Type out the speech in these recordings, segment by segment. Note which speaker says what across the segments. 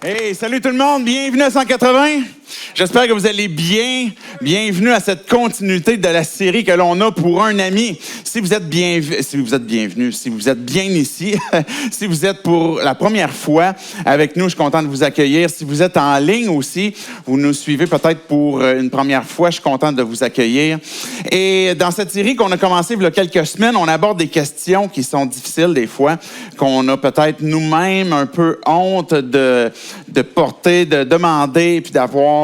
Speaker 1: Hey, salut tout le monde, bienvenue à 180. J'espère que vous allez bien. Bienvenue à cette continuité de la série que l'on a pour un ami. Si vous êtes bien ici, si vous êtes pour la première fois avec nous, je suis content de vous accueillir. Si vous êtes en ligne aussi, vous nous suivez peut-être pour une première fois, je suis content de vous accueillir. Et dans cette série qu'on a commencée il y a quelques semaines, on aborde des questions qui sont difficiles des fois, qu'on a peut-être nous-mêmes un peu honte de porter, de demander, puis d'avoir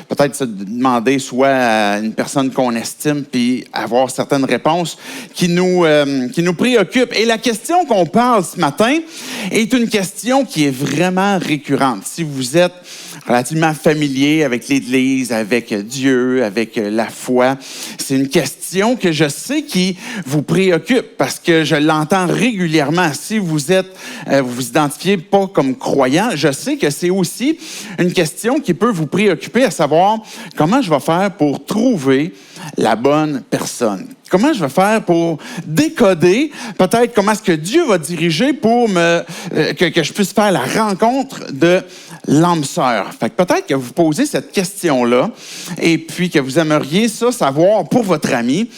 Speaker 1: peut-être se demander soit à une personne qu'on estime, puis avoir certaines réponses qui nous préoccupent. Et la question qu'on parle ce matin est une question qui est vraiment récurrente. Si vous êtes relativement familier avec l'Église, avec Dieu, avec la foi, c'est une question que je sais qui vous préoccupe parce que je l'entends régulièrement. Si vous vous identifiez pas comme croyant, je sais que c'est aussi une question qui peut vous préoccuper, à savoir comment je vais faire pour trouver la bonne personne. Comment je vais faire pour décoder peut-être comment est-ce que Dieu va diriger pour que je puisse faire la rencontre de l'âme sœur. Fait que peut-être que vous posez cette question-là et puis que vous aimeriez savoir pour votre ami,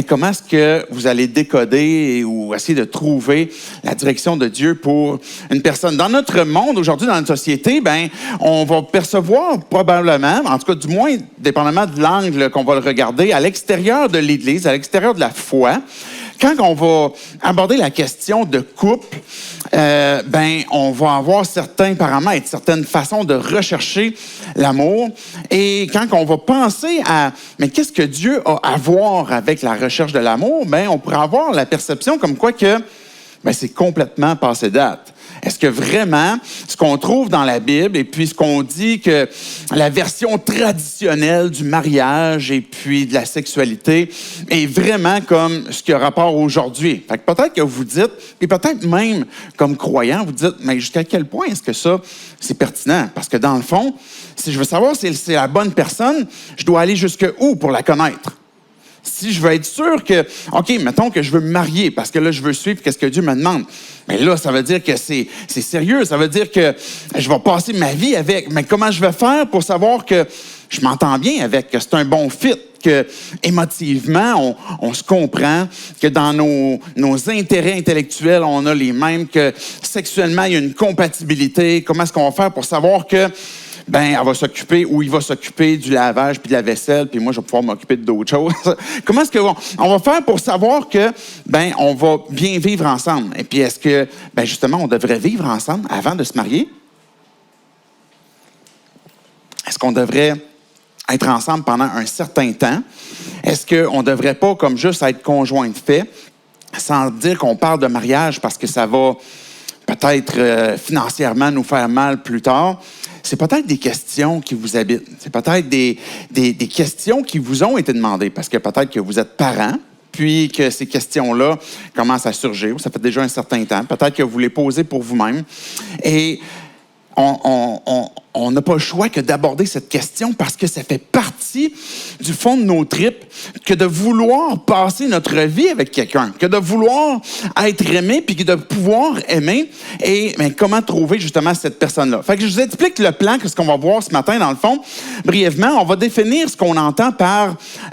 Speaker 1: comment est-ce que vous allez décoder ou essayer de trouver la direction de Dieu pour une personne. Dans notre monde, aujourd'hui, dans notre société, on va percevoir probablement, en tout cas du moins, dépendamment de l'angle qu'on va le regarder, à l'extérieur de l'Église, à l'extérieur de la foi, quand on va aborder la question de couple, on va avoir certains paramètres, certaines façons de rechercher l'amour. Et quand on va penser à mais qu'est-ce que Dieu a à voir avec la recherche de l'amour, on pourrait avoir la perception comme quoi que c'est complètement passé date. Est-ce que vraiment, ce qu'on trouve dans la Bible et puis ce qu'on dit que la version traditionnelle du mariage et puis de la sexualité est vraiment comme ce qui a rapport aujourd'hui? Fait que peut-être que vous dites, et peut-être même comme croyant, vous dites, mais jusqu'à quel point est-ce que ça, c'est pertinent? Parce que dans le fond, si je veux savoir si c'est la bonne personne, je dois aller jusqu'à où pour la connaître? Si je veux être sûr que, OK, mettons que je veux me marier parce que là, je veux suivre qu'est-ce que Dieu me demande. Mais là, ça veut dire que c'est sérieux. Ça veut dire que je vais passer ma vie avec. Mais comment je vais faire pour savoir que je m'entends bien avec, que c'est un bon fit, que émotivement, on se comprend, que dans nos intérêts intellectuels, on a les mêmes, que sexuellement, il y a une compatibilité. Comment est-ce qu'on va faire pour savoir que elle va s'occuper ou il va s'occuper du lavage puis de la vaisselle, puis moi, je vais pouvoir m'occuper d'autres choses. Comment est-ce qu'on va faire pour savoir que, on va bien vivre ensemble? Et puis, est-ce que, justement, on devrait vivre ensemble avant de se marier? Est-ce qu'on devrait être ensemble pendant un certain temps? Est-ce qu'on ne devrait pas, comme juste être conjoint de fait, sans dire qu'on parle de mariage parce que ça va peut-être financièrement nous faire mal plus tard? C'est peut-être des questions qui vous habitent. C'est peut-être des questions qui vous ont été demandées parce que peut-être que vous êtes parent, puis que ces questions-là commencent à surgir. Ça fait déjà un certain temps. Peut-être que vous les posez pour vous-même. Et on n'a pas le choix que d'aborder cette question parce que ça fait partie du fond de nos tripes que de vouloir passer notre vie avec quelqu'un, que de vouloir être aimé puis que de pouvoir aimer. Et comment trouver justement cette personne-là? Fait que je vous explique le plan, que ce qu'on va voir ce matin dans le fond. Brièvement, on va définir ce qu'on entend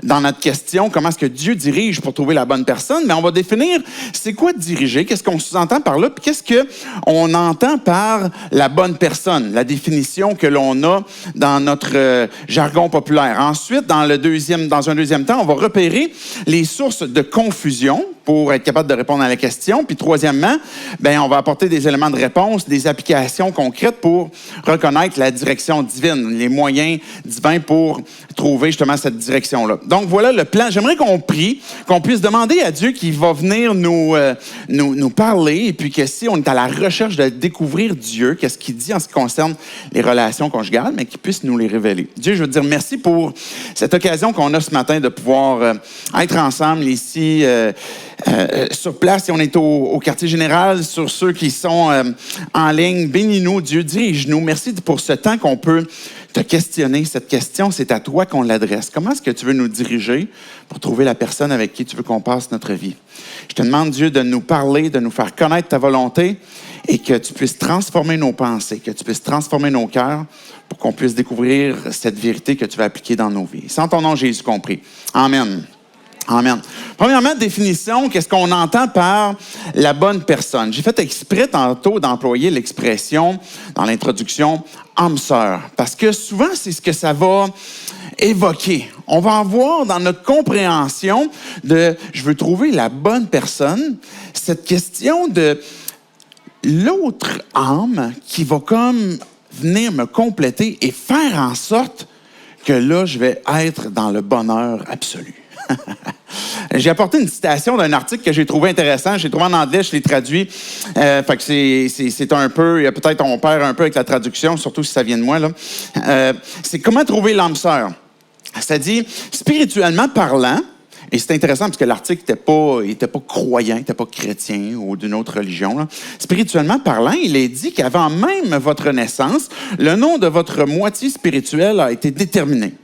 Speaker 1: dans notre question, comment est-ce que Dieu dirige pour trouver la bonne personne, mais on va définir c'est quoi diriger, qu'est-ce qu'on sous-entend par là, puis qu'est-ce qu'on entend par la bonne personne, la définition que l'on a dans notre jargon populaire. Ensuite, dans un deuxième temps, on va repérer les sources de confusion pour être capable de répondre à la question. Puis troisièmement, on va apporter des éléments de réponse, des applications concrètes pour reconnaître la direction divine, les moyens divins pour trouver justement cette direction-là. Donc voilà le plan. J'aimerais qu'on prie, qu'on puisse demander à Dieu qui va venir nous parler et puis que si on est à la recherche de découvrir Dieu, qu'est-ce qu'il dit en ce qui concerne les relations conjugales, mais qu'il puisse nous les révéler. Dieu, je veux te dire merci pour cette occasion qu'on a ce matin de pouvoir être ensemble ici sur place, si on est au quartier général, sur ceux qui sont en ligne, bénis-nous, Dieu, dirige-nous. Merci pour ce temps qu'on peut te questionner. Cette question, c'est à toi qu'on l'adresse. Comment est-ce que tu veux nous diriger pour trouver la personne avec qui tu veux qu'on passe notre vie? Je te demande, Dieu, de nous parler, de nous faire connaître ta volonté et que tu puisses transformer nos pensées, que tu puisses transformer nos cœurs pour qu'on puisse découvrir cette vérité que tu vas appliquer dans nos vies. Sans ton nom, Jésus compris. Amen. Amen. Premièrement, définition, qu'est-ce qu'on entend par la bonne personne? J'ai fait exprès tantôt d'employer l'expression dans l'introduction « âme sœur » parce que souvent, c'est ce que ça va évoquer. On va en voir dans notre compréhension de « je veux trouver la bonne personne », cette question de l'autre âme qui va comme venir me compléter et faire en sorte que là, je vais être dans le bonheur absolu. J'ai apporté une citation d'un article que j'ai trouvé intéressant. J'ai trouvé en anglais, je l'ai traduit. Fait que c'est un peu, peut-être on perd un peu avec la traduction, surtout si ça vient de moi, là. C'est comment trouver l'âme sœur. Ça dit, spirituellement parlant, et c'est intéressant parce que l'article n'était pas croyant, n'était pas chrétien ou d'une autre religion, là. Spirituellement parlant, il est dit qu'avant même votre naissance, le nom de votre moitié spirituelle a été déterminé.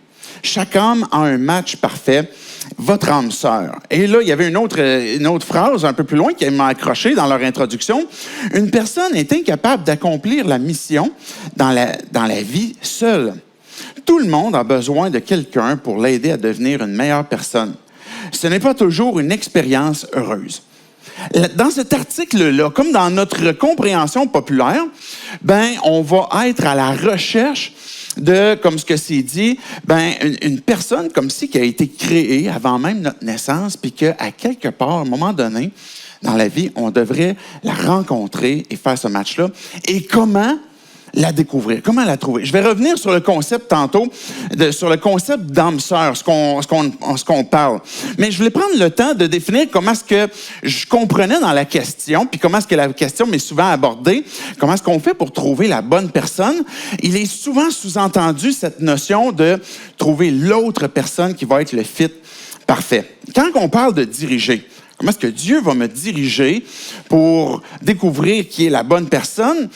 Speaker 1: Chaque âme a un match parfait, votre âme sœur. Et là, il y avait une autre phrase un peu plus loin qui m'a accroché dans leur introduction. Une personne est incapable d'accomplir la mission dans la vie seule. Tout le monde a besoin de quelqu'un pour l'aider à devenir une meilleure personne. Ce n'est pas toujours une expérience heureuse. Dans cet article-là, comme dans notre compréhension populaire, on va être à la recherche de, comme ce que c'est dit, une personne comme si qui a été créée avant même notre naissance, puis qu'à quelque part, à un moment donné, dans la vie, on devrait la rencontrer et faire ce match-là. Et comment la découvrir? Comment la trouver? Je vais revenir sur le concept tantôt, sur le concept d'âme sœur, ce qu'on parle. Mais je voulais prendre le temps de définir comment est-ce que je comprenais dans la question, puis comment est-ce que la question m'est souvent abordée, comment est-ce qu'on fait pour trouver la bonne personne. Il est souvent sous-entendu cette notion de trouver l'autre personne qui va être le fit parfait. Quand on parle de diriger, comment est-ce que Dieu va me diriger pour découvrir qui est la bonne personne?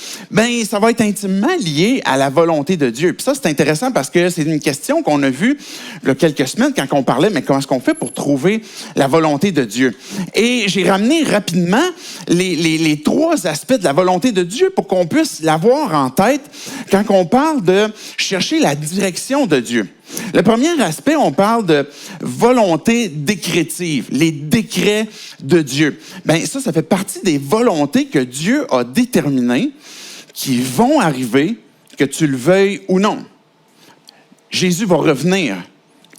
Speaker 1: Ça va être intimement lié à la volonté de Dieu. Puis ça, c'est intéressant parce que c'est une question qu'on a vue il y a quelques semaines quand on parlait, mais comment est-ce qu'on fait pour trouver la volonté de Dieu? Et j'ai ramené rapidement les trois aspects de la volonté de Dieu pour qu'on puisse l'avoir en tête quand on parle de chercher la direction de Dieu. Le premier aspect, on parle de volonté décrétive, les décrets de Dieu. Ça fait partie des volontés que Dieu a déterminées qui vont arriver, que tu le veuilles ou non. Jésus va revenir.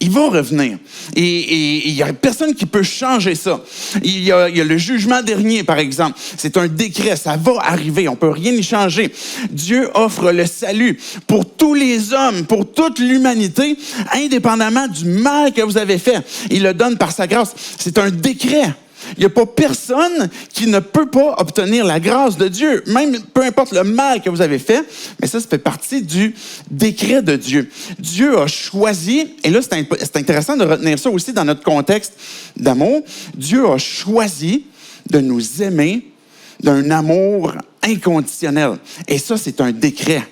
Speaker 1: Il va revenir. Et il n'y a personne qui peut changer ça. Il y a le jugement dernier, par exemple. C'est un décret, ça va arriver. On ne peut rien y changer. Dieu offre le salut pour tous les hommes, pour toute l'humanité, indépendamment du mal que vous avez fait. Il le donne par sa grâce. C'est un décret. Il n'y a pas personne qui ne peut pas obtenir la grâce de Dieu, même peu importe le mal que vous avez fait, mais ça fait partie du décret de Dieu. Dieu a choisi, et là c'est intéressant de retenir ça aussi dans notre contexte d'amour, Dieu a choisi de nous aimer d'un amour inconditionnel. Et ça, c'est un décret.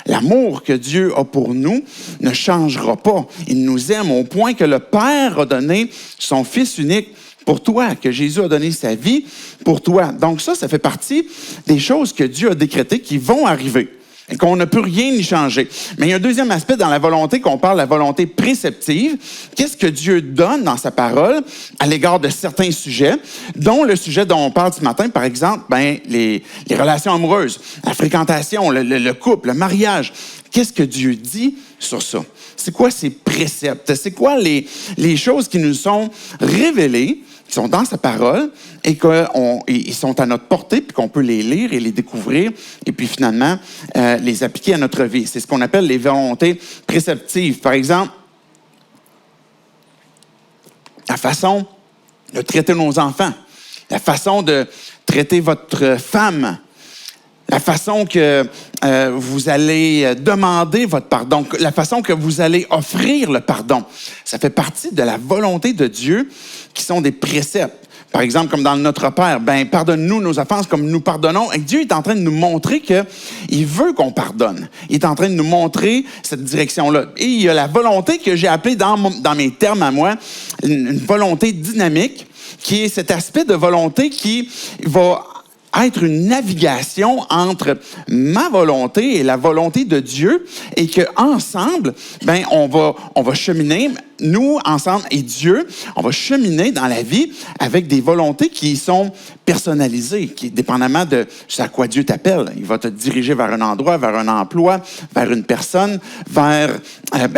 Speaker 1: L'amour que Dieu a pour nous ne changera pas. Il nous aime au point que le Père a donné son Fils unique pour toi, que Jésus a donné sa vie pour toi. Donc ça fait partie des choses que Dieu a décrétées qui vont arriver et qu'on ne peut rien y changer. Mais il y a un deuxième aspect dans la volonté qu'on parle, la volonté préceptive. Qu'est-ce que Dieu donne dans sa parole à l'égard de certains sujets, dont le sujet dont on parle ce matin, par exemple, les relations amoureuses, la fréquentation, le couple, le mariage. Qu'est-ce que Dieu dit sur ça? C'est quoi ses préceptes? C'est quoi les choses qui nous sont révélées, qui sont dans sa parole et qu'ils sont à notre portée, puis qu'on peut les lire et les découvrir, et puis finalement les appliquer à notre vie. C'est ce qu'on appelle les volontés préceptives. Par exemple, la façon de traiter nos enfants, la façon de traiter votre femme, la façon que vous allez demander votre pardon, la façon que vous allez offrir le pardon. Ça fait partie de la volonté de Dieu qui sont des préceptes. par exemple, comme dans Notre Père, pardonne-nous nos offenses comme nous pardonnons. Et Dieu est en train de nous montrer qu'il veut qu'on pardonne. Il est en train de nous montrer cette direction-là. Et il y a la volonté que j'ai appelée dans mes termes à moi, une volonté dynamique, qui est cet aspect de volonté qui va être une navigation entre ma volonté et la volonté de Dieu, et que ensemble, on va cheminer, nous ensemble et Dieu, on va cheminer dans la vie avec des volontés qui sont personnalisées, qui dépendamment de ce à quoi Dieu t'appelle. Il va te diriger vers un endroit, vers un emploi, vers une personne, vers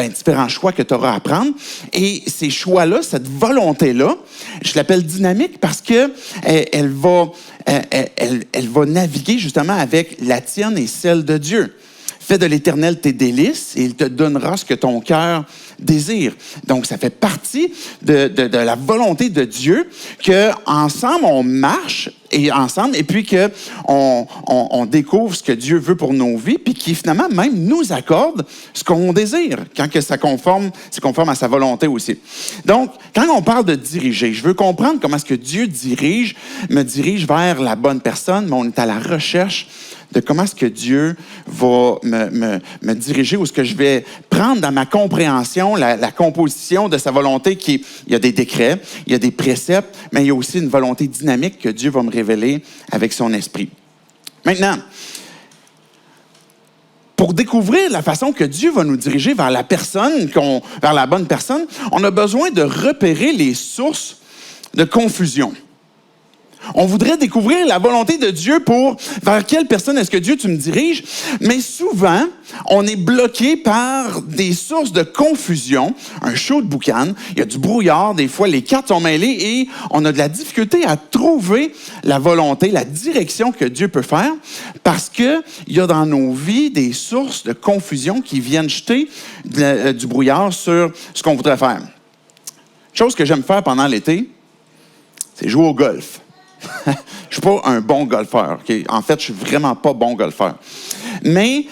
Speaker 1: différents choix que tu auras à prendre. Et ces choix-là, cette volonté-là, je l'appelle dynamique parce que elle va naviguer justement avec la tienne et celle de Dieu. Fais de l'Éternel tes délices et il te donnera ce que ton cœur désire. Donc, ça fait partie de la volonté de Dieu qu'ensemble, on marche et puis qu'on découvre ce que Dieu veut pour nos vies, puis qui finalement même nous accorde ce qu'on désire, quand que c'est conforme à sa volonté aussi. Donc, quand on parle de diriger, je veux comprendre comment est-ce que Dieu me dirige vers la bonne personne, mais on est à la recherche de comment est-ce que Dieu va me diriger, ou ce que je vais prendre dans ma compréhension, la composition de sa volonté. Il y a des décrets, il y a des préceptes, mais il y a aussi une volonté dynamique que Dieu va me révéler avec son esprit. Maintenant, pour découvrir la façon que Dieu va nous diriger vers vers la bonne personne, on a besoin de repérer les sources de confusion. On voudrait découvrir la volonté de Dieu vers quelle personne est-ce que Dieu tu me diriges, mais souvent, on est bloqué par des sources de confusion, un show de boucan, il y a du brouillard, des fois les cartes sont mêlées et on a de la difficulté à trouver la volonté, la direction que Dieu peut faire, parce qu'il y a dans nos vies des sources de confusion qui viennent jeter du brouillard sur ce qu'on voudrait faire. Chose que j'aime faire pendant l'été, c'est jouer au golf. Je ne suis pas un bon golfeur. Okay? En fait, je ne suis vraiment pas bon golfeur. Mais,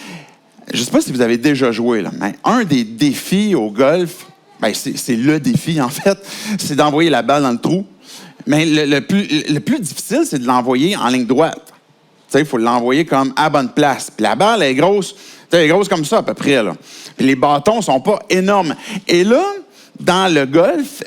Speaker 1: je ne sais pas si vous avez déjà joué, là, mais un des défis au golf, c'est le défi, en fait, c'est d'envoyer la balle dans le trou. Mais le plus difficile, c'est de l'envoyer en ligne droite. Il faut l'envoyer comme à bonne place. Puis la balle est grosse, elle est grosse comme ça à peu près. Là. Puis les bâtons ne sont pas énormes. Et là, dans le golf,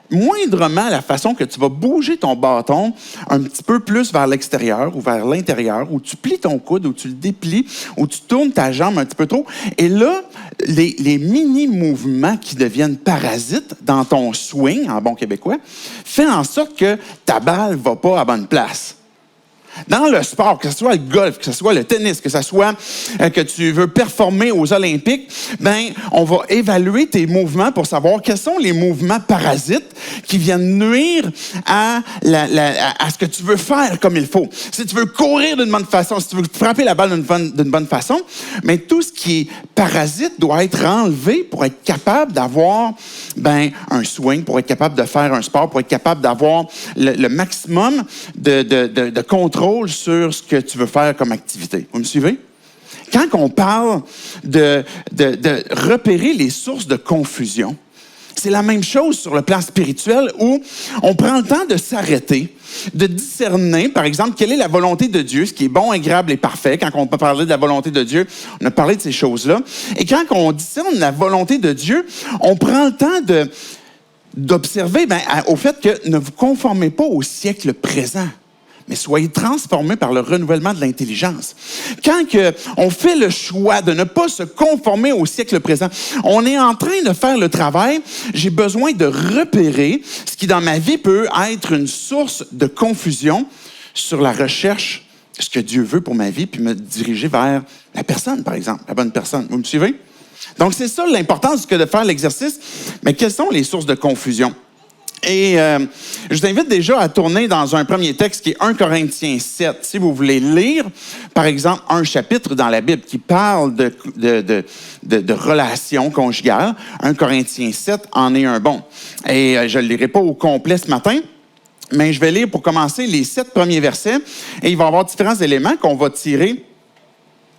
Speaker 1: moindrement la façon que tu vas bouger ton bâton un petit peu plus vers l'extérieur ou vers l'intérieur, ou tu plies ton coude, ou tu le déplies, ou tu tournes ta jambe un petit peu trop. Et là, les mini-mouvements qui deviennent parasites dans ton swing, en bon québécois, fait en sorte que ta balle ne va pas à bonne place. Dans le sport, que ce soit le golf, que ce soit le tennis, que ce soit que tu veux performer aux Olympiques, on va évaluer tes mouvements pour savoir quels sont les mouvements parasites qui viennent nuire à ce que tu veux faire comme il faut. Si tu veux courir d'une bonne façon, si tu veux frapper la balle d'une bonne façon, mais tout ce qui est parasite doit être enlevé pour être capable d'avoir un swing, pour être capable de faire un sport, pour être capable d'avoir le maximum de contrôle sur ce que tu veux faire comme activité. Vous me suivez? Quand on parle de repérer les sources de confusion, c'est la même chose sur le plan spirituel où on prend le temps de s'arrêter, de discerner, par exemple, quelle est la volonté de Dieu, ce qui est bon, agréable et parfait. Quand on peut parler de la volonté de Dieu, on a parlé de ces choses-là. Et quand on discerne la volonté de Dieu, on prend le temps d'observer au fait que ne vous conformez pas au siècle présent, mais soyez transformés par le renouvellement de l'intelligence. Quand on fait le choix de ne pas se conformer au siècle présent, on est en train de faire le travail. J'ai besoin de repérer ce qui, dans ma vie, peut être une source de confusion sur la recherche de ce que Dieu veut pour ma vie, puis me diriger vers la personne, par exemple, la bonne personne. Vous me suivez? Donc, c'est ça l'importance que de faire l'exercice. Mais quelles sont les sources de confusion? Et je vous invite déjà à tourner dans un premier texte qui est 1 Corinthiens 7. Si vous voulez lire, par exemple, un chapitre dans la Bible qui parle de relations conjugales, 1 Corinthiens 7 en est un bon. Et je ne le lirai pas au complet ce matin, mais je vais lire pour commencer les 7 premiers versets. Et il va y avoir différents éléments qu'on va tirer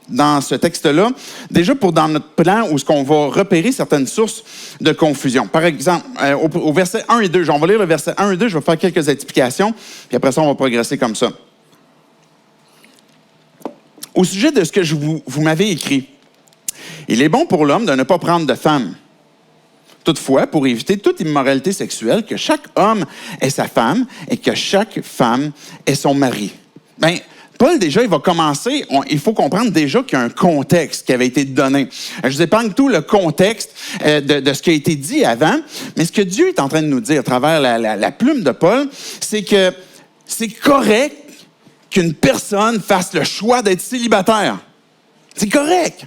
Speaker 1: dans ce texte-là, déjà pour dans notre plan où ce qu'on va repérer certaines sources de confusion. Par exemple, au verset 1 et 2, on va lire le verset 1 et 2, je vais faire quelques explications, puis après ça, on va progresser comme ça. Au sujet de ce que vous m'avez écrit, il est bon pour l'homme de ne pas prendre de femme. Toutefois, pour éviter toute immoralité sexuelle, que chaque homme ait sa femme et que chaque femme ait son mari. Bien, Paul, déjà, il va commencer, il faut comprendre déjà qu'il y a un contexte qui avait été donné. Je vous épargne tout le contexte de ce qui a été dit avant, mais ce que Dieu est en train de nous dire à travers la plume de Paul, c'est que c'est correct qu'une personne fasse le choix d'être célibataire. C'est correct.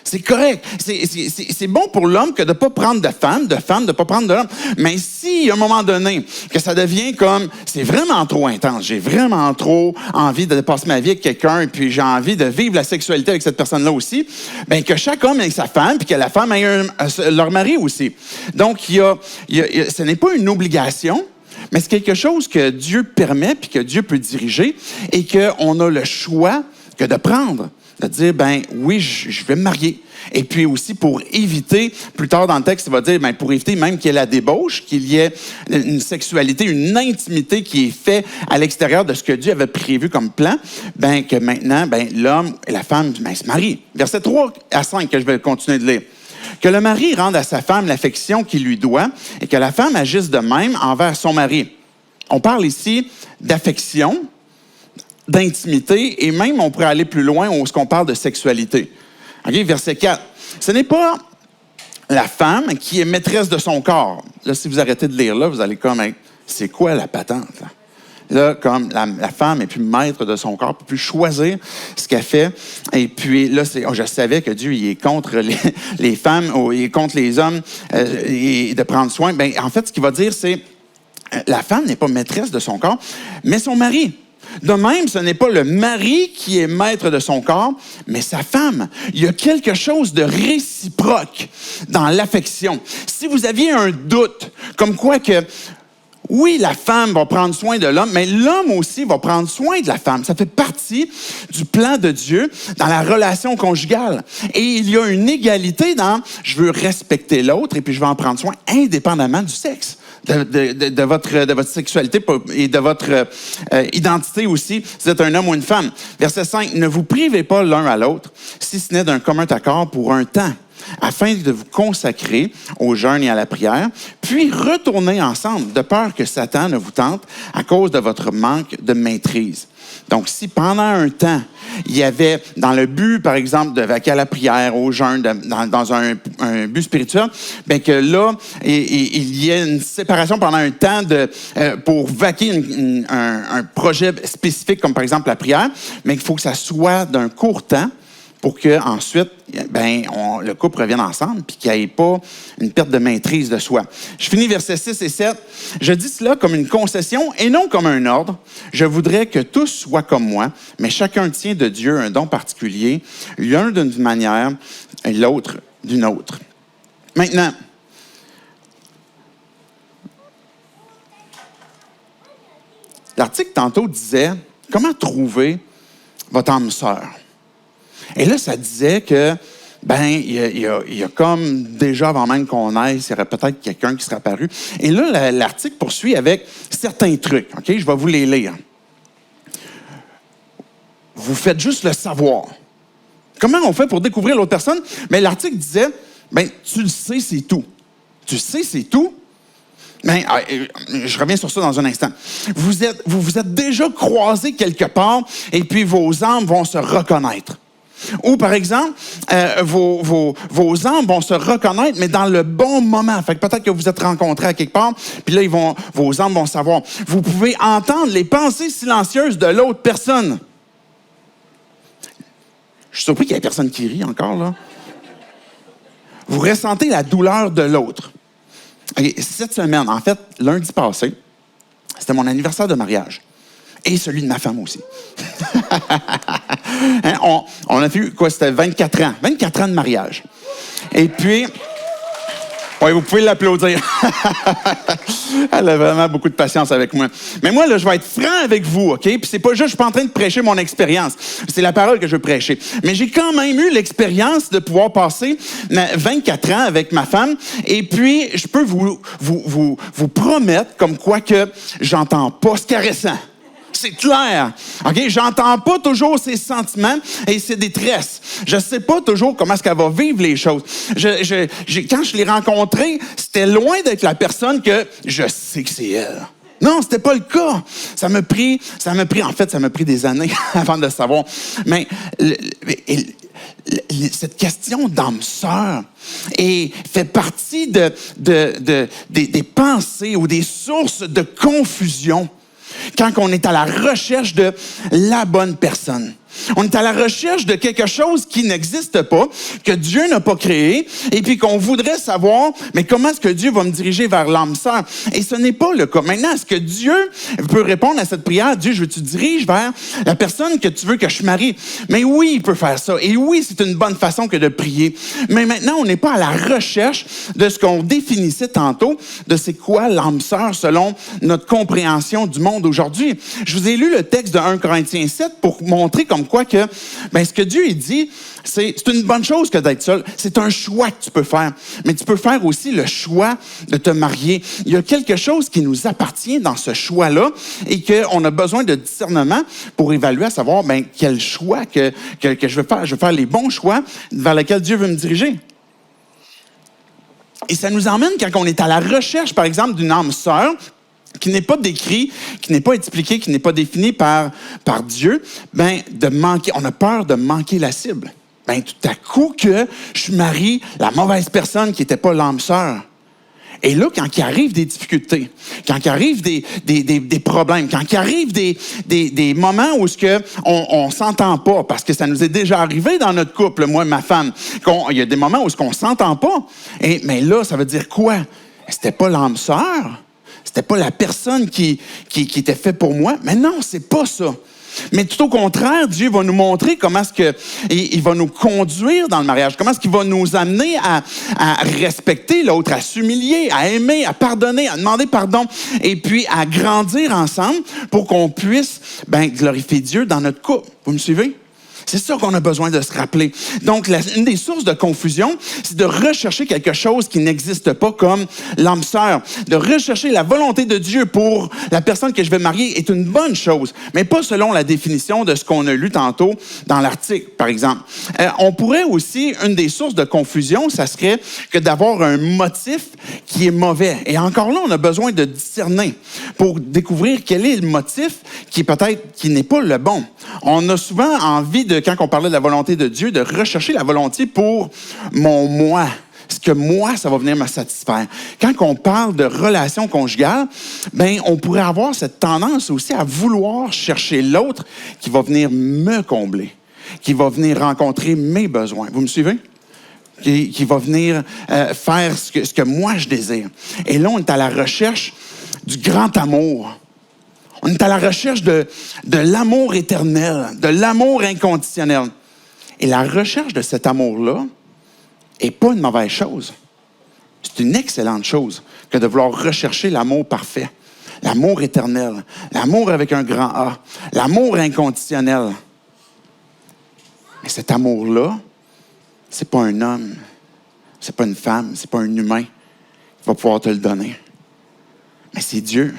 Speaker 1: C'est correct. C'est bon pour l'homme que de ne pas prendre de femme de ne pas prendre de l'homme. Mais si, à un moment donné, que ça devient comme, c'est vraiment trop intense, j'ai vraiment trop envie de passer ma vie avec quelqu'un, et puis j'ai envie de vivre la sexualité avec cette personne-là aussi, bien que chaque homme ait sa femme, puis que la femme ait leur mari aussi. Donc, ce n'est pas une obligation, mais c'est quelque chose que Dieu permet, puis que Dieu peut diriger, et qu'on a le choix que de prendre. De dire, ben oui, je vais me marier. Et puis aussi pour éviter, plus tard dans le texte, il va dire, ben pour éviter même qu'il y ait la débauche, qu'il y ait une sexualité, une intimité qui est faite à l'extérieur de ce que Dieu avait prévu comme plan, ben que maintenant, ben l'homme et la femme ben, se marient. Versets 3 à 5 que je vais continuer de lire. Que le mari rende à sa femme l'affection qu'il lui doit et que la femme agisse de même envers son mari. On parle ici d'affection, d'intimité, et même on pourrait aller plus loin où on parle de sexualité. Okay, verset 4. Ce n'est pas la femme qui est maîtresse de son corps. Là, si vous arrêtez de lire là, vous allez comme être, c'est quoi la patente? Là, comme la femme n'est plus maître de son corps, ne peut plus choisir ce qu'elle fait. Et puis là, je savais que Dieu il est contre les femmes, ou il est contre les hommes, et de prendre soin. Bien, en fait, ce qu'il va dire, c'est la femme n'est pas maîtresse de son corps, mais son mari. De même, ce n'est pas le mari qui est maître de son corps, mais sa femme. Il y a quelque chose de réciproque dans l'affection. Si vous aviez un doute, comme quoi que, oui, la femme va prendre soin de l'homme, mais l'homme aussi va prendre soin de la femme. Ça fait partie du plan de Dieu dans la relation conjugale. Et il y a une égalité dans « je veux respecter l'autre et puis je vais en prendre soin indépendamment du sexe ». De votre sexualité et de votre identité aussi, si vous êtes un homme ou une femme. Verset 5, « Ne vous privez pas l'un à l'autre, si ce n'est d'un commun accord pour un temps, afin de vous consacrer au jeûne et à la prière, puis retournez ensemble, de peur que Satan ne vous tente à cause de votre manque de maîtrise. » Donc, si pendant un temps, il y avait, dans le but, par exemple, de vaquer à la prière, au jeûne, dans un but spirituel, bien que là, il y ait une séparation pendant un temps pour vaquer un projet spécifique, comme par exemple la prière, mais qu'il faut que ça soit d'un court temps, pour qu'ensuite, le couple revienne ensemble puis qu'il n'y ait pas une perte de maîtrise de soi. Je finis versets 6 et 7. « Je dis cela comme une concession et non comme un ordre. Je voudrais que tous soient comme moi, mais chacun tient de Dieu un don particulier, l'un d'une manière et l'autre d'une autre. » Maintenant, l'article tantôt disait « Comment trouver votre âme sœur? » Et là, ça disait que, il y a comme déjà, avant même qu'on aille, il y aurait peut-être quelqu'un qui serait apparu. Et là, l'article poursuit avec certains trucs. OK? Je vais vous les lire. Vous faites juste le savoir. Comment on fait pour découvrir l'autre personne? Mais l'article disait, tu le sais, c'est tout. Tu sais, c'est tout. Je reviens sur ça dans un instant. Vous vous êtes déjà croisés quelque part et puis vos âmes vont se reconnaître. Ou, par exemple, vos âmes vont se reconnaître, mais dans le bon moment. Fait que peut-être que vous êtes rencontrés à quelque part, puis là, vos âmes vont savoir. Vous pouvez entendre les pensées silencieuses de l'autre personne. Je suis surpris qu'il y ait personne qui rit encore, là. Vous ressentez la douleur de l'autre. Et cette semaine, en fait, lundi passé, c'était mon anniversaire de mariage. Et celui de ma femme aussi. On a fait, c'était 24 ans. 24 ans de mariage. Et puis, oui, vous pouvez l'applaudir. Elle a vraiment beaucoup de patience avec moi. Mais moi, là, je vais être franc avec vous, OK? Puis c'est pas juste, je suis pas en train de prêcher mon expérience. C'est la parole que je veux prêcher. Mais j'ai quand même eu l'expérience de pouvoir passer 24 ans avec ma femme. Et puis, je peux vous promettre comme quoi que j'entends pas ce caressant. C'est clair. OK? J'entends pas toujours ses sentiments et ses détresses. Je sais pas toujours comment est-ce qu'elle va vivre les choses. Quand je l'ai rencontrée, c'était loin d'être la personne que je sais que c'est elle. Non, c'était pas le cas. Ça m'a pris des années avant de le savoir. Mais cette question d'âme sœur fait partie des pensées ou des sources de confusion quand on est à la recherche de la bonne personne. On est à la recherche de quelque chose qui n'existe pas, que Dieu n'a pas créé, et puis qu'on voudrait savoir, mais comment est-ce que Dieu va me diriger vers l'âme sœur? Et ce n'est pas le cas. Maintenant, est-ce que Dieu peut répondre à cette prière? Dieu, je veux que tu te diriges vers la personne que tu veux que je marie. Mais oui, il peut faire ça. Et oui, c'est une bonne façon que de prier. Mais maintenant, on n'est pas à la recherche de ce qu'on définissait tantôt, de c'est quoi l'âme sœur selon notre compréhension du monde aujourd'hui. Je vous ai lu le texte de 1 Corinthiens 7 pour montrer comme quoi que, ce que Dieu dit, c'est une bonne chose que d'être seul. C'est un choix que tu peux faire. Mais tu peux faire aussi le choix de te marier. Il y a quelque chose qui nous appartient dans ce choix-là et qu'on a besoin de discernement pour évaluer à savoir, quel choix que je veux faire. Je veux faire les bons choix vers lesquels Dieu veut me diriger. Et ça nous emmène quand on est à la recherche, par exemple, d'une âme sœur, qui n'est pas décrit, qui n'est pas expliqué, qui n'est pas défini par Dieu, on a peur de manquer la cible. Tout à coup que je marie la mauvaise personne qui n'était pas l'âme sœur. Et là, quand il arrive des difficultés, quand il arrive des problèmes, quand il arrive des moments où on s'entend pas, parce que ça nous est déjà arrivé dans notre couple, moi et ma femme, il y a des moments où on s'entend pas. Mais là, ça veut dire quoi? C'était pas l'âme sœur. C'était pas la personne qui était faite pour moi. Mais non, c'est pas ça. Mais tout au contraire, Dieu va nous montrer comment est-ce qu'il va nous conduire dans le mariage, comment est-ce qu'il va nous amener à respecter l'autre, à s'humilier, à aimer, à pardonner, à demander pardon, et puis à grandir ensemble pour qu'on puisse glorifier Dieu dans notre couple. Vous me suivez? C'est ça qu'on a besoin de se rappeler. Donc, une des sources de confusion, c'est de rechercher quelque chose qui n'existe pas comme l'âme sœur. De rechercher la volonté de Dieu pour la personne que je vais marier est une bonne chose, mais pas selon la définition de ce qu'on a lu tantôt dans l'article, par exemple. On pourrait aussi, une des sources de confusion, ça serait que d'avoir un motif qui est mauvais. Et encore là, on a besoin de discerner pour découvrir quel est le motif qui n'est pas le bon. On a souvent envie quand on parlait de la volonté de Dieu, de rechercher la volonté pour mon moi. Ce que moi, ça va venir me satisfaire. Quand on parle de relation conjugale, on pourrait avoir cette tendance aussi à vouloir chercher l'autre qui va venir me combler, qui va venir rencontrer mes besoins. Vous me suivez? Qui va venir faire ce que moi je désire. Et là, on est à la recherche du grand amour. On est à la recherche de l'amour éternel, de l'amour inconditionnel. Et la recherche de cet amour-là n'est pas une mauvaise chose. C'est une excellente chose que de vouloir rechercher l'amour parfait, l'amour éternel, l'amour avec un grand A, l'amour inconditionnel. Mais cet amour-là, c'est pas un homme, c'est pas une femme, c'est pas un humain qui va pouvoir te le donner. Mais c'est Dieu.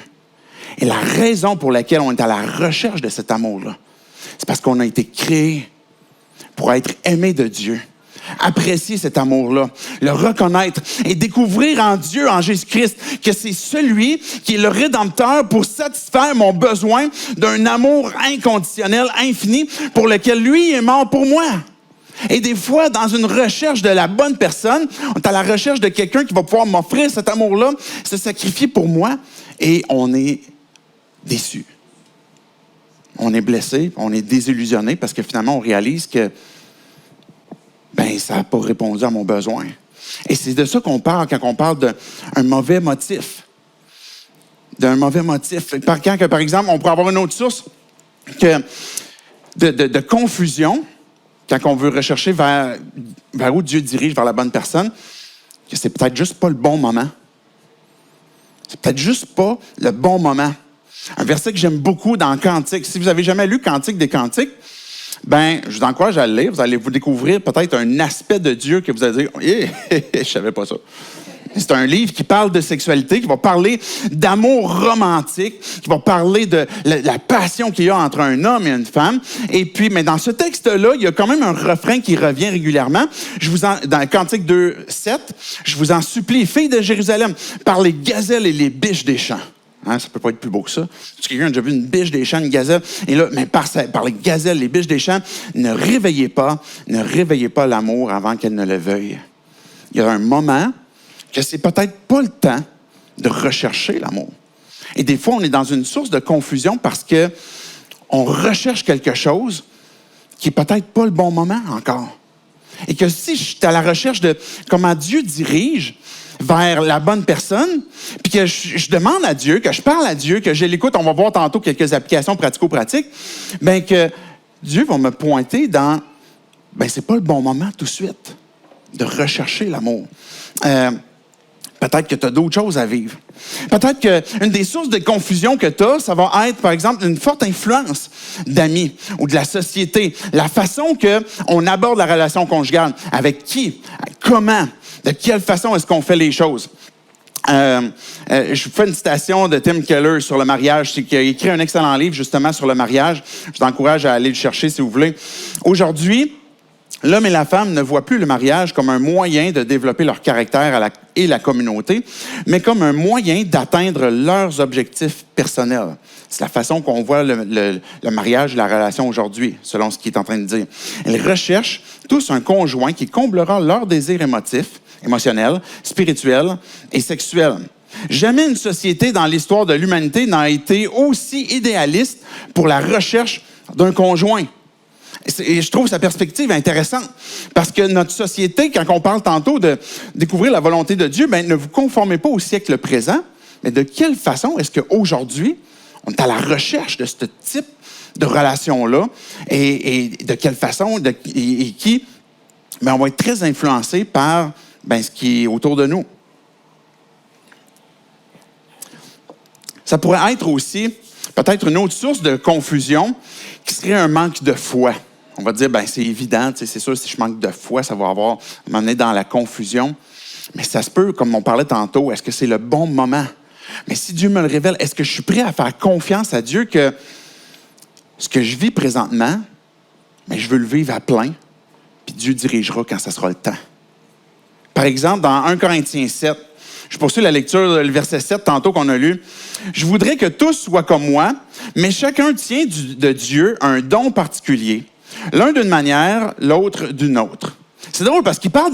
Speaker 1: Et la raison pour laquelle on est à la recherche de cet amour-là, c'est parce qu'on a été créé pour être aimé de Dieu. Apprécier cet amour-là, le reconnaître et découvrir en Dieu, en Jésus-Christ, que c'est celui qui est le Rédempteur pour satisfaire mon besoin d'un amour inconditionnel, infini, pour lequel lui est mort pour moi. Et des fois, dans une recherche de la bonne personne, on est à la recherche de quelqu'un qui va pouvoir m'offrir cet amour-là, se sacrifier pour moi, et on est déçu. On est blessé, on est désillusionné parce que finalement, on réalise que ça n'a pas répondu à mon besoin. Et c'est de ça qu'on parle quand on parle d'un mauvais motif. D'un mauvais motif. Par exemple, on pourrait avoir une autre source de confusion quand on veut rechercher vers où Dieu dirige, vers la bonne personne, que c'est peut-être juste pas le bon moment. C'est peut-être juste pas le bon moment. Un verset que j'aime beaucoup dans Cantique. Si vous avez jamais lu Cantique des Cantiques, ben, je vous encourage à le lire. Vous allez vous découvrir peut-être un aspect de Dieu que vous allez dire, je savais pas ça. C'est un livre qui parle de sexualité, qui va parler d'amour romantique, qui va parler de la passion qu'il y a entre un homme et une femme. Et puis, mais dans ce texte-là, il y a quand même un refrain qui revient régulièrement. Dans Cantique 2:7, je vous en supplie, filles de Jérusalem, par les gazelles et les biches des champs. Hein, ça peut pas être plus beau que ça. Si quelqu'un a déjà vu une biche des champs, une gazelle, et là, mais par les gazelles, les biches des champs, ne réveillez pas l'amour avant qu'elle ne le veuille. Il y a un moment que c'est peut-être pas le temps de rechercher l'amour. Et des fois, on est dans une source de confusion parce que on recherche quelque chose qui est peut-être pas le bon moment encore. Et que si je suis à la recherche de comment Dieu dirige vers la bonne personne, puis que je demande à Dieu, que je parle à Dieu, que je l'écoute, on va voir tantôt quelques applications pratico-pratiques, bien que Dieu va me pointer dans, bien c'est pas le bon moment tout de suite de rechercher l'amour. Peut-être que tu as d'autres choses à vivre. Peut-être qu'une des sources de confusion que tu as, ça va être, par exemple, une forte influence d'amis ou de la société. La façon qu'on aborde la relation conjugale. Avec qui? Comment? De quelle façon est-ce qu'on fait les choses? Je vous fais une citation de Tim Keller sur le mariage. C'est qu'il a écrit un excellent livre, justement, sur le mariage. Je vous encourage à aller le chercher, si vous voulez. Aujourd'hui, l'homme et la femme ne voient plus le mariage comme un moyen de développer leur caractère et la communauté, mais comme un moyen d'atteindre leurs objectifs personnels. C'est la façon qu'on voit le mariage et la relation aujourd'hui, selon ce qu'il est en train de dire. Ils recherchent tous un conjoint qui comblera leurs désirs émotionnels, spirituels et sexuels. Jamais une société dans l'histoire de l'humanité n'a été aussi idéaliste pour la recherche d'un conjoint. Et je trouve sa perspective intéressante parce que notre société, quand on parle tantôt de découvrir la volonté de Dieu, bien, ne vous conformez pas au siècle présent, mais de quelle façon est-ce qu'aujourd'hui, on est à la recherche de ce type de relation-là et de quelle façon et qui, bien, on va être très influencé par ce qui est autour de nous. Ça pourrait être aussi peut-être une autre source de confusion qui serait un manque de foi. On va dire, c'est évident, c'est sûr, si je manque de foi, ça va m'amener dans la confusion. Mais ça se peut, comme on parlait tantôt, est-ce que c'est le bon moment? Mais si Dieu me le révèle, est-ce que je suis prêt à faire confiance à Dieu que ce que je vis présentement, mais je veux le vivre à plein, puis Dieu dirigera quand ça sera le temps. Par exemple, dans 1 Corinthiens 7, je poursuis la lecture, le verset 7, tantôt qu'on a lu. « Je voudrais que tous soient comme moi, mais chacun tient de Dieu un don particulier, l'un d'une manière, l'autre d'une autre. » C'est drôle parce qu'il parle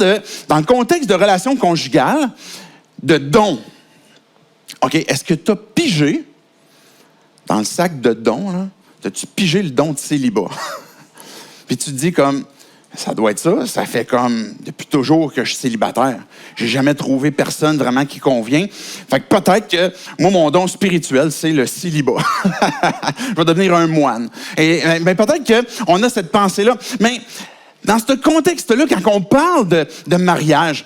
Speaker 1: dans le contexte de relations conjugales, de dons. OK, est-ce que tu as pigé dans le sac de dons, là? As-tu pigé le don de célibat? Puis tu te dis comme, ça doit être ça. Ça fait comme depuis toujours que je suis célibataire. J'ai jamais trouvé personne vraiment qui convient. Fait que peut-être que moi, mon don spirituel, c'est le célibat. Je vais devenir un moine. Et peut-être qu'on a cette pensée-là. Mais dans ce contexte-là, quand on parle de mariage,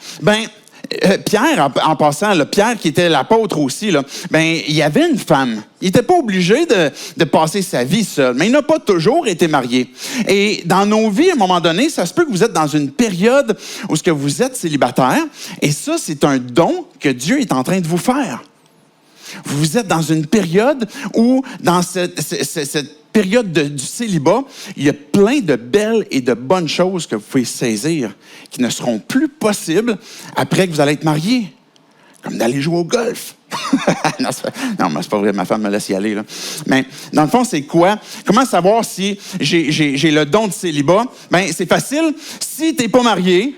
Speaker 1: Pierre, en passant, Pierre qui était l'apôtre aussi, il y avait une femme. Il n'était pas obligé de passer sa vie seul, mais il n'a pas toujours été marié. Et dans nos vies, à un moment donné, ça se peut que vous êtes dans une période où vous êtes célibataire, et ça, c'est un don que Dieu est en train de vous faire. Vous êtes dans une période où, dans cette période du célibat, il y a plein de belles et de bonnes choses que vous pouvez saisir qui ne seront plus possibles après que vous allez être marié. Comme d'aller jouer au golf. Non, c'est pas vrai, ma femme me laisse y aller. Là. Mais dans le fond, c'est quoi? Comment savoir si j'ai le don de célibat? C'est facile. Si tu n'es pas marié,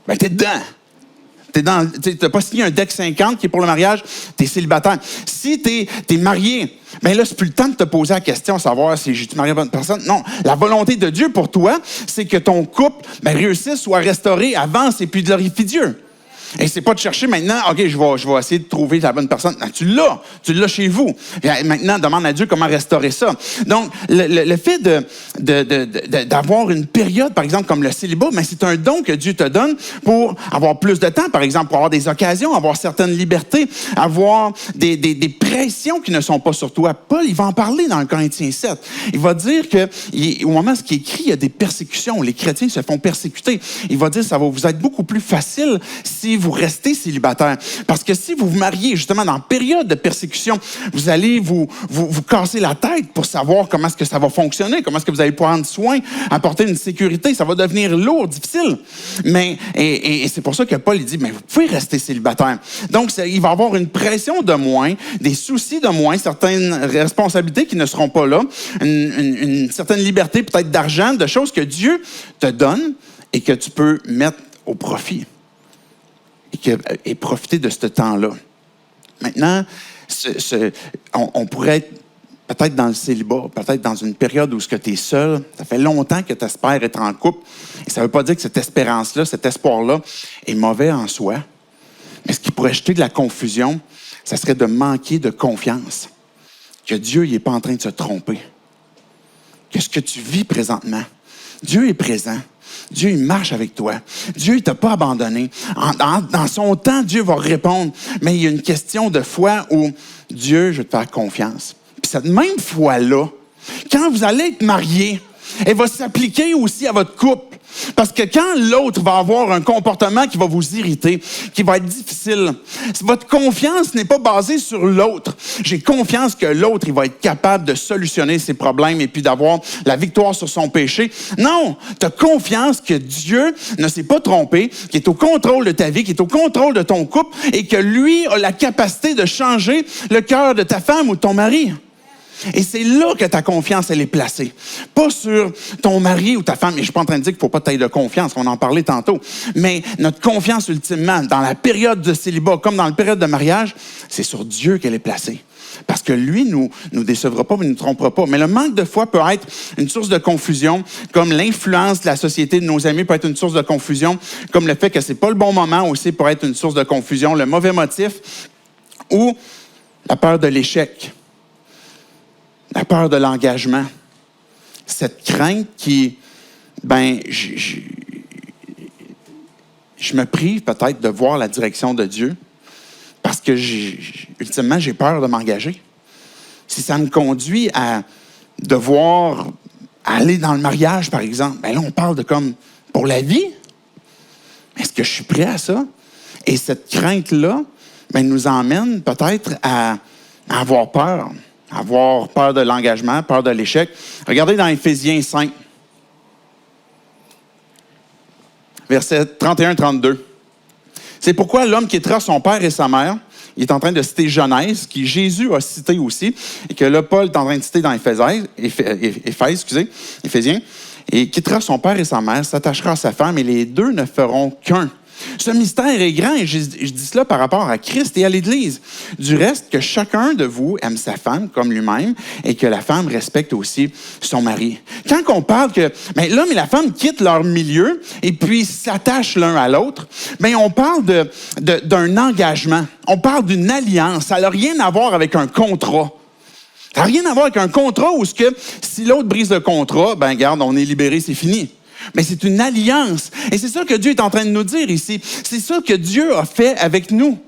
Speaker 1: tu es dedans. Tu n'as pas signé un DEC 50 qui est pour le mariage, tu es célibataire. Si tu es marié, là, c'est plus le temps de te poser la question, savoir si j'ai marié la bonne personne. Non, la volonté de Dieu pour toi, c'est que ton couple réussisse, soit restauré, avance et puis glorifie Dieu. Et c'est pas de chercher maintenant, OK, je vais essayer de trouver la bonne personne. Non, tu l'as chez vous. Et maintenant, demande à Dieu comment restaurer ça. Donc, le fait d'avoir une période, par exemple, comme le célibat, mais c'est un don que Dieu te donne pour avoir plus de temps, par exemple, pour avoir des occasions, avoir certaines libertés, avoir des pressions qui ne sont pas sur toi. Paul, il va en parler dans 1 Corinthiens 7. Il va dire que, au moment où ce qui est écrit, il y a des persécutions. Les chrétiens se font persécuter. Il va dire que ça va vous être beaucoup plus facile si vous restez célibataire. Parce que si vous vous mariez, justement, dans période de persécution, vous allez vous casser la tête pour savoir comment est-ce que ça va fonctionner, comment est-ce que vous allez prendre soin, apporter une sécurité. Ça va devenir lourd, difficile. Mais, et c'est pour ça que Paul, il dit, mais vous pouvez rester célibataire. Donc, il va y avoir une pression de moins, des soucis de moins, certaines responsabilités qui ne seront pas là, une certaine liberté, peut-être d'argent, de choses que Dieu te donne et que tu peux mettre au profit. Et profiter de ce temps-là. Maintenant, on pourrait être peut-être dans le célibat, peut-être dans une période où tu es seul. Ça fait longtemps que tu espères être en couple. Et ça ne veut pas dire que cette espérance-là, cet espoir-là est mauvais en soi. Mais ce qui pourrait jeter de la confusion, ça serait de manquer de confiance. Que Dieu n'est pas en train de se tromper. Que ce que tu vis présentement, Dieu est présent. Dieu, il marche avec toi. Dieu, il ne t'a pas abandonné. Dans son temps, Dieu va répondre. Mais il y a une question de foi où Dieu, je vais te faire confiance. Puis cette même foi-là, quand vous allez être mariés, elle va s'appliquer aussi à votre couple. Parce que quand l'autre va avoir un comportement qui va vous irriter, qui va être difficile, votre confiance n'est pas basée sur l'autre. J'ai confiance que l'autre, il va être capable de solutionner ses problèmes et puis d'avoir la victoire sur son péché. Non, tu as confiance que Dieu ne s'est pas trompé, qu'il est au contrôle de ta vie, qu'il est au contrôle de ton couple et que lui a la capacité de changer le cœur de ta femme ou de ton mari. Et c'est là que ta confiance, elle est placée. Pas sur ton mari ou ta femme. Et je ne suis pas en train de dire qu'il ne faut pas tailler de confiance, on en parlait tantôt. Mais notre confiance, ultimement, dans la période de célibat, comme dans la période de mariage, c'est sur Dieu qu'elle est placée. Parce que lui nous décevra pas, mais ne nous trompera pas. Mais le manque de foi peut être une source de confusion, comme l'influence de la société de nos amis peut être une source de confusion, comme le fait que c'est pas le bon moment aussi peut être une source de confusion, le mauvais motif, ou la peur de l'échec. La peur de l'engagement. Cette crainte qui, je me prive peut-être de voir la direction de Dieu parce que, ultimement, j'ai peur de m'engager. Si ça me conduit à devoir aller dans le mariage, par exemple, là, on parle de comme pour la vie. Est-ce que je suis prêt à ça? Et cette crainte-là, nous emmène peut-être à avoir peur. Avoir peur de l'engagement, peur de l'échec. Regardez dans Éphésiens 5, versets 31-32. C'est pourquoi l'homme quittera son père et sa mère. Il est en train de citer Genèse, qui Jésus a cité aussi, et que là, Paul est en train de citer dans Éphésiens. Et quittera son père et sa mère, s'attachera à sa femme, et les deux ne feront qu'un. Ce mystère est grand et je dis cela par rapport à Christ et à l'Église. Du reste, que chacun de vous aime sa femme comme lui-même et que la femme respecte aussi son mari. Quand on parle que l'homme et la femme quittent leur milieu et puis s'attachent l'un à l'autre, on parle d'un engagement. On parle d'une alliance. Ça n'a rien à voir avec un contrat. Ça n'a rien à voir avec un contrat où si l'autre brise le contrat, regarde, on est libéré, c'est fini. Mais c'est une alliance. Et c'est ça que Dieu est en train de nous dire ici. C'est ça que Dieu a fait avec nous.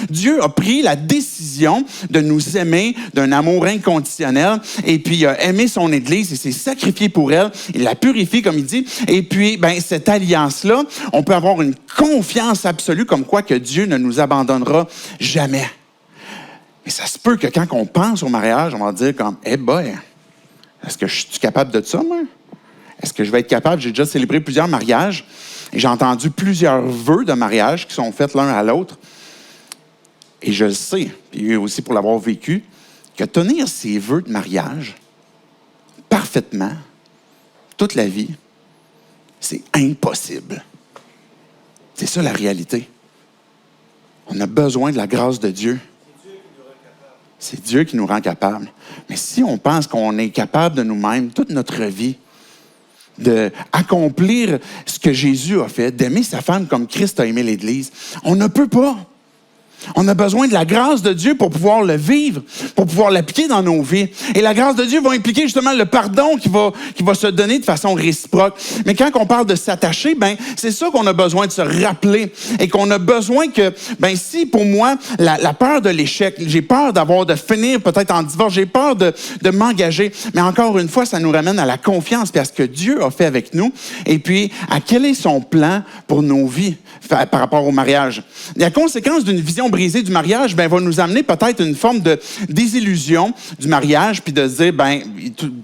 Speaker 1: Dieu a pris la décision de nous aimer d'un amour inconditionnel et puis il a aimé son Église et s'est sacrifié pour elle. Il la purifie, comme il dit. Et puis, cette alliance-là, on peut avoir une confiance absolue comme quoi que Dieu ne nous abandonnera jamais. Mais ça se peut que quand on pense au mariage, on va dire comme, est-ce que je suis capable de ça, moi? Est-ce que je vais être capable? J'ai déjà célébré plusieurs mariages et j'ai entendu plusieurs vœux de mariage qui sont faits l'un à l'autre. Et je le sais, puis aussi pour l'avoir vécu, que tenir ces vœux de mariage parfaitement, toute la vie, c'est impossible. C'est ça la réalité. On a besoin de la grâce de Dieu. C'est Dieu qui nous rend capables. Mais si on pense qu'on est capable de nous-mêmes toute notre vie, d'accomplir ce que Jésus a fait, d'aimer sa femme comme Christ a aimé l'Église. On ne peut pas. On a besoin de la grâce de Dieu pour pouvoir le vivre, pour pouvoir l'appliquer dans nos vies. Et la grâce de Dieu va impliquer justement le pardon qui va se donner de façon réciproque. Mais quand on parle de s'attacher, c'est ça qu'on a besoin de se rappeler. Et qu'on a besoin que, si pour moi, la peur de l'échec, j'ai peur de finir peut-être en divorce, j'ai peur de m'engager. Mais encore une fois, ça nous ramène à la confiance et à ce que Dieu a fait avec nous. Et puis, à quel est son plan pour nos vies par rapport au mariage. La conséquence d'une vision brisée du mariage, va nous amener peut-être une forme de désillusion du mariage, puis de se dire,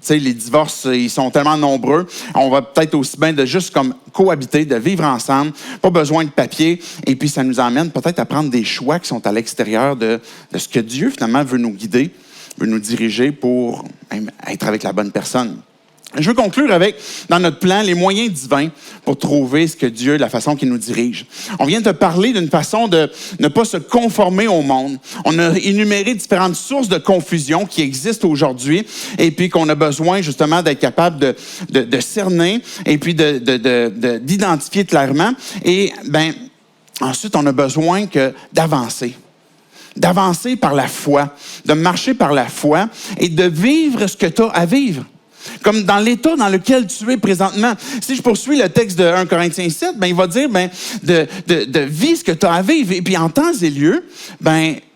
Speaker 1: les divorces, ils sont tellement nombreux, on va peut-être aussi bien de juste comme cohabiter, de vivre ensemble, pas besoin de papier, et puis ça nous emmène peut-être à prendre des choix qui sont à l'extérieur de ce que Dieu, finalement, veut nous guider, veut nous diriger pour être avec la bonne personne. Je veux conclure avec, dans notre plan, les moyens divins pour trouver ce que Dieu, la façon qu'il nous dirige. On vient de parler d'une façon de ne pas se conformer au monde. On a énuméré différentes sources de confusion qui existent aujourd'hui et puis qu'on a besoin justement d'être capable de cerner et puis d'identifier clairement. Et ensuite, on a besoin d'avancer. D'avancer par la foi, de marcher par la foi et de vivre ce que tu as à vivre. Comme dans l'état dans lequel tu es présentement. Si je poursuis le texte de 1 Corinthiens 7, il va dire de vivre ce que tu as à vivre. Et puis en temps et lieu,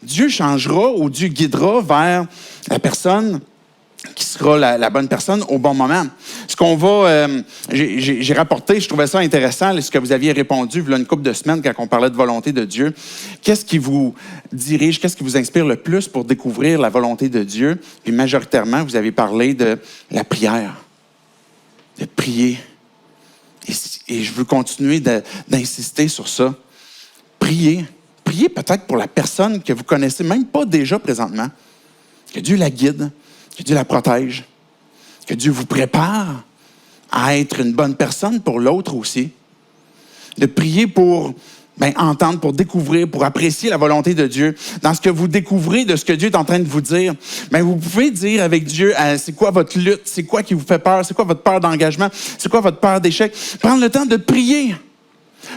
Speaker 1: Dieu changera ou Dieu guidera vers la personne qui sera la bonne personne au bon moment. Ce qu'on va... j'ai rapporté, je trouvais ça intéressant, ce que vous aviez répondu il y a une couple de semaines quand on parlait de volonté de Dieu. Qu'est-ce qui vous dirige, qu'est-ce qui vous inspire le plus pour découvrir la volonté de Dieu? Puis majoritairement, vous avez parlé de la prière, de prier. Et je veux continuer d'insister sur ça. Priez. Priez peut-être pour la personne que vous connaissez même pas déjà présentement. Que Dieu la guide. Que Dieu la protège, que Dieu vous prépare à être une bonne personne pour l'autre aussi. De prier pour entendre, pour découvrir, pour apprécier la volonté de Dieu. Dans ce que vous découvrez de ce que Dieu est en train de vous dire, vous pouvez dire avec Dieu, c'est quoi votre lutte, c'est quoi qui vous fait peur, c'est quoi votre peur d'engagement, c'est quoi votre peur d'échec. Prendre le temps de prier.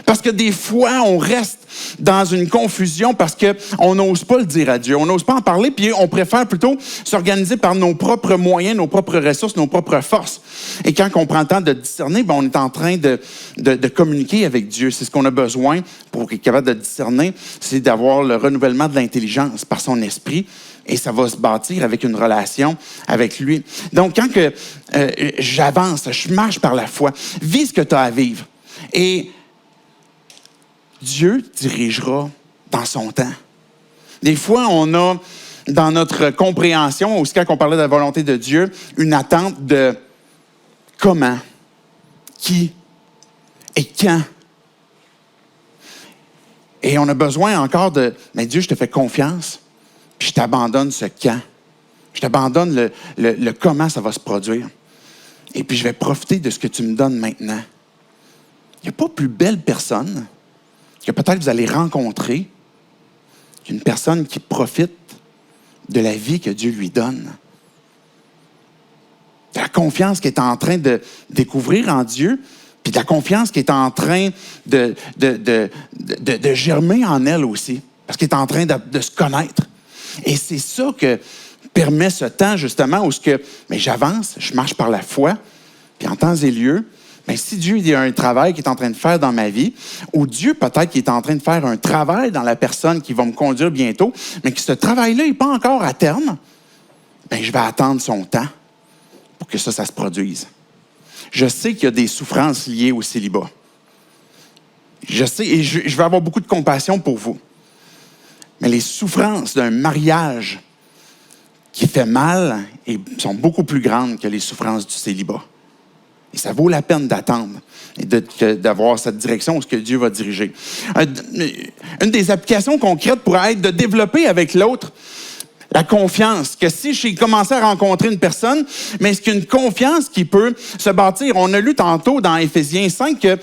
Speaker 1: Parce que des fois, on reste dans une confusion parce qu'on n'ose pas le dire à Dieu. On n'ose pas en parler, puis on préfère plutôt s'organiser par nos propres moyens, nos propres ressources, nos propres forces. Et quand on prend le temps de discerner, on est en train de communiquer avec Dieu. C'est ce qu'on a besoin pour être capable de discerner, c'est d'avoir le renouvellement de l'intelligence par son esprit. Et ça va se bâtir avec une relation avec lui. Donc, quand j'avance, je marche par la foi, vis ce que tu as à vivre. Et Dieu dirigera dans son temps. Des fois, on a, dans notre compréhension, aussi quand on parlait de la volonté de Dieu, une attente de comment, qui et quand. Et on a besoin encore mais Dieu, je te fais confiance, puis je t'abandonne ce quand. Je t'abandonne le comment ça va se produire. Et puis, je vais profiter de ce que tu me donnes maintenant. Il n'y a pas plus belle personne que peut-être vous allez rencontrer qu'une personne qui profite de la vie que Dieu lui donne. De la confiance qu'il est en train de découvrir en Dieu, puis de la confiance qu'il est en train de germer en elle aussi, parce qu'il est en train de se connaître. Et c'est ça que permet ce temps, justement, où j'avance, je marche par la foi, puis en temps et lieu, si Dieu il y a un travail qu'il est en train de faire dans ma vie, ou Dieu peut-être qu'il est en train de faire un travail dans la personne qui va me conduire bientôt, mais que ce travail-là n'est pas encore à terme, je vais attendre son temps pour que ça se produise. Je sais qu'il y a des souffrances liées au célibat. Je sais, et je vais avoir beaucoup de compassion pour vous. Mais les souffrances d'un mariage qui fait mal sont beaucoup plus grandes que les souffrances du célibat. Et ça vaut la peine d'attendre et d'avoir cette direction où ce que Dieu va diriger. Une des applications concrètes pourrait être de développer avec l'autre La confiance, que si j'ai commencé à rencontrer une personne, mais est-ce qu'il y a une confiance qui peut se bâtir? On a lu tantôt dans Éphésiens 5 que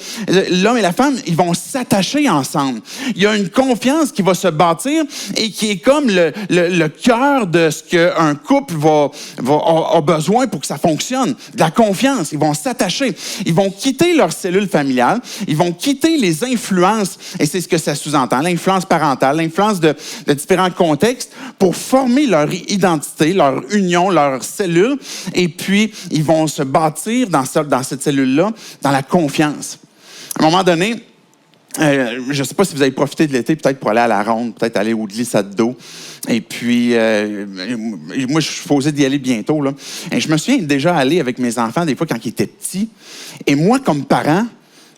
Speaker 1: l'homme et la femme, ils vont s'attacher ensemble. Il y a une confiance qui va se bâtir et qui est comme le cœur de ce qu'un couple a besoin pour que ça fonctionne. De la confiance. Ils vont s'attacher. Ils vont quitter leur cellule familiale. Ils vont quitter les influences, et c'est ce que ça sous-entend, l'influence parentale, l'influence de différents contextes pour former leur identité, leur union, leur cellule, et puis ils vont se bâtir dans cette cellule-là, dans la confiance. À un moment donné, je ne sais pas si vous avez profité de l'été, peut-être pour aller à la ronde, peut-être aller au glissade d'eau. Et puis, moi, je suis posé d'y aller bientôt, là. Et je me souviens déjà aller avec mes enfants, des fois, quand ils étaient petits. Et moi, comme parent,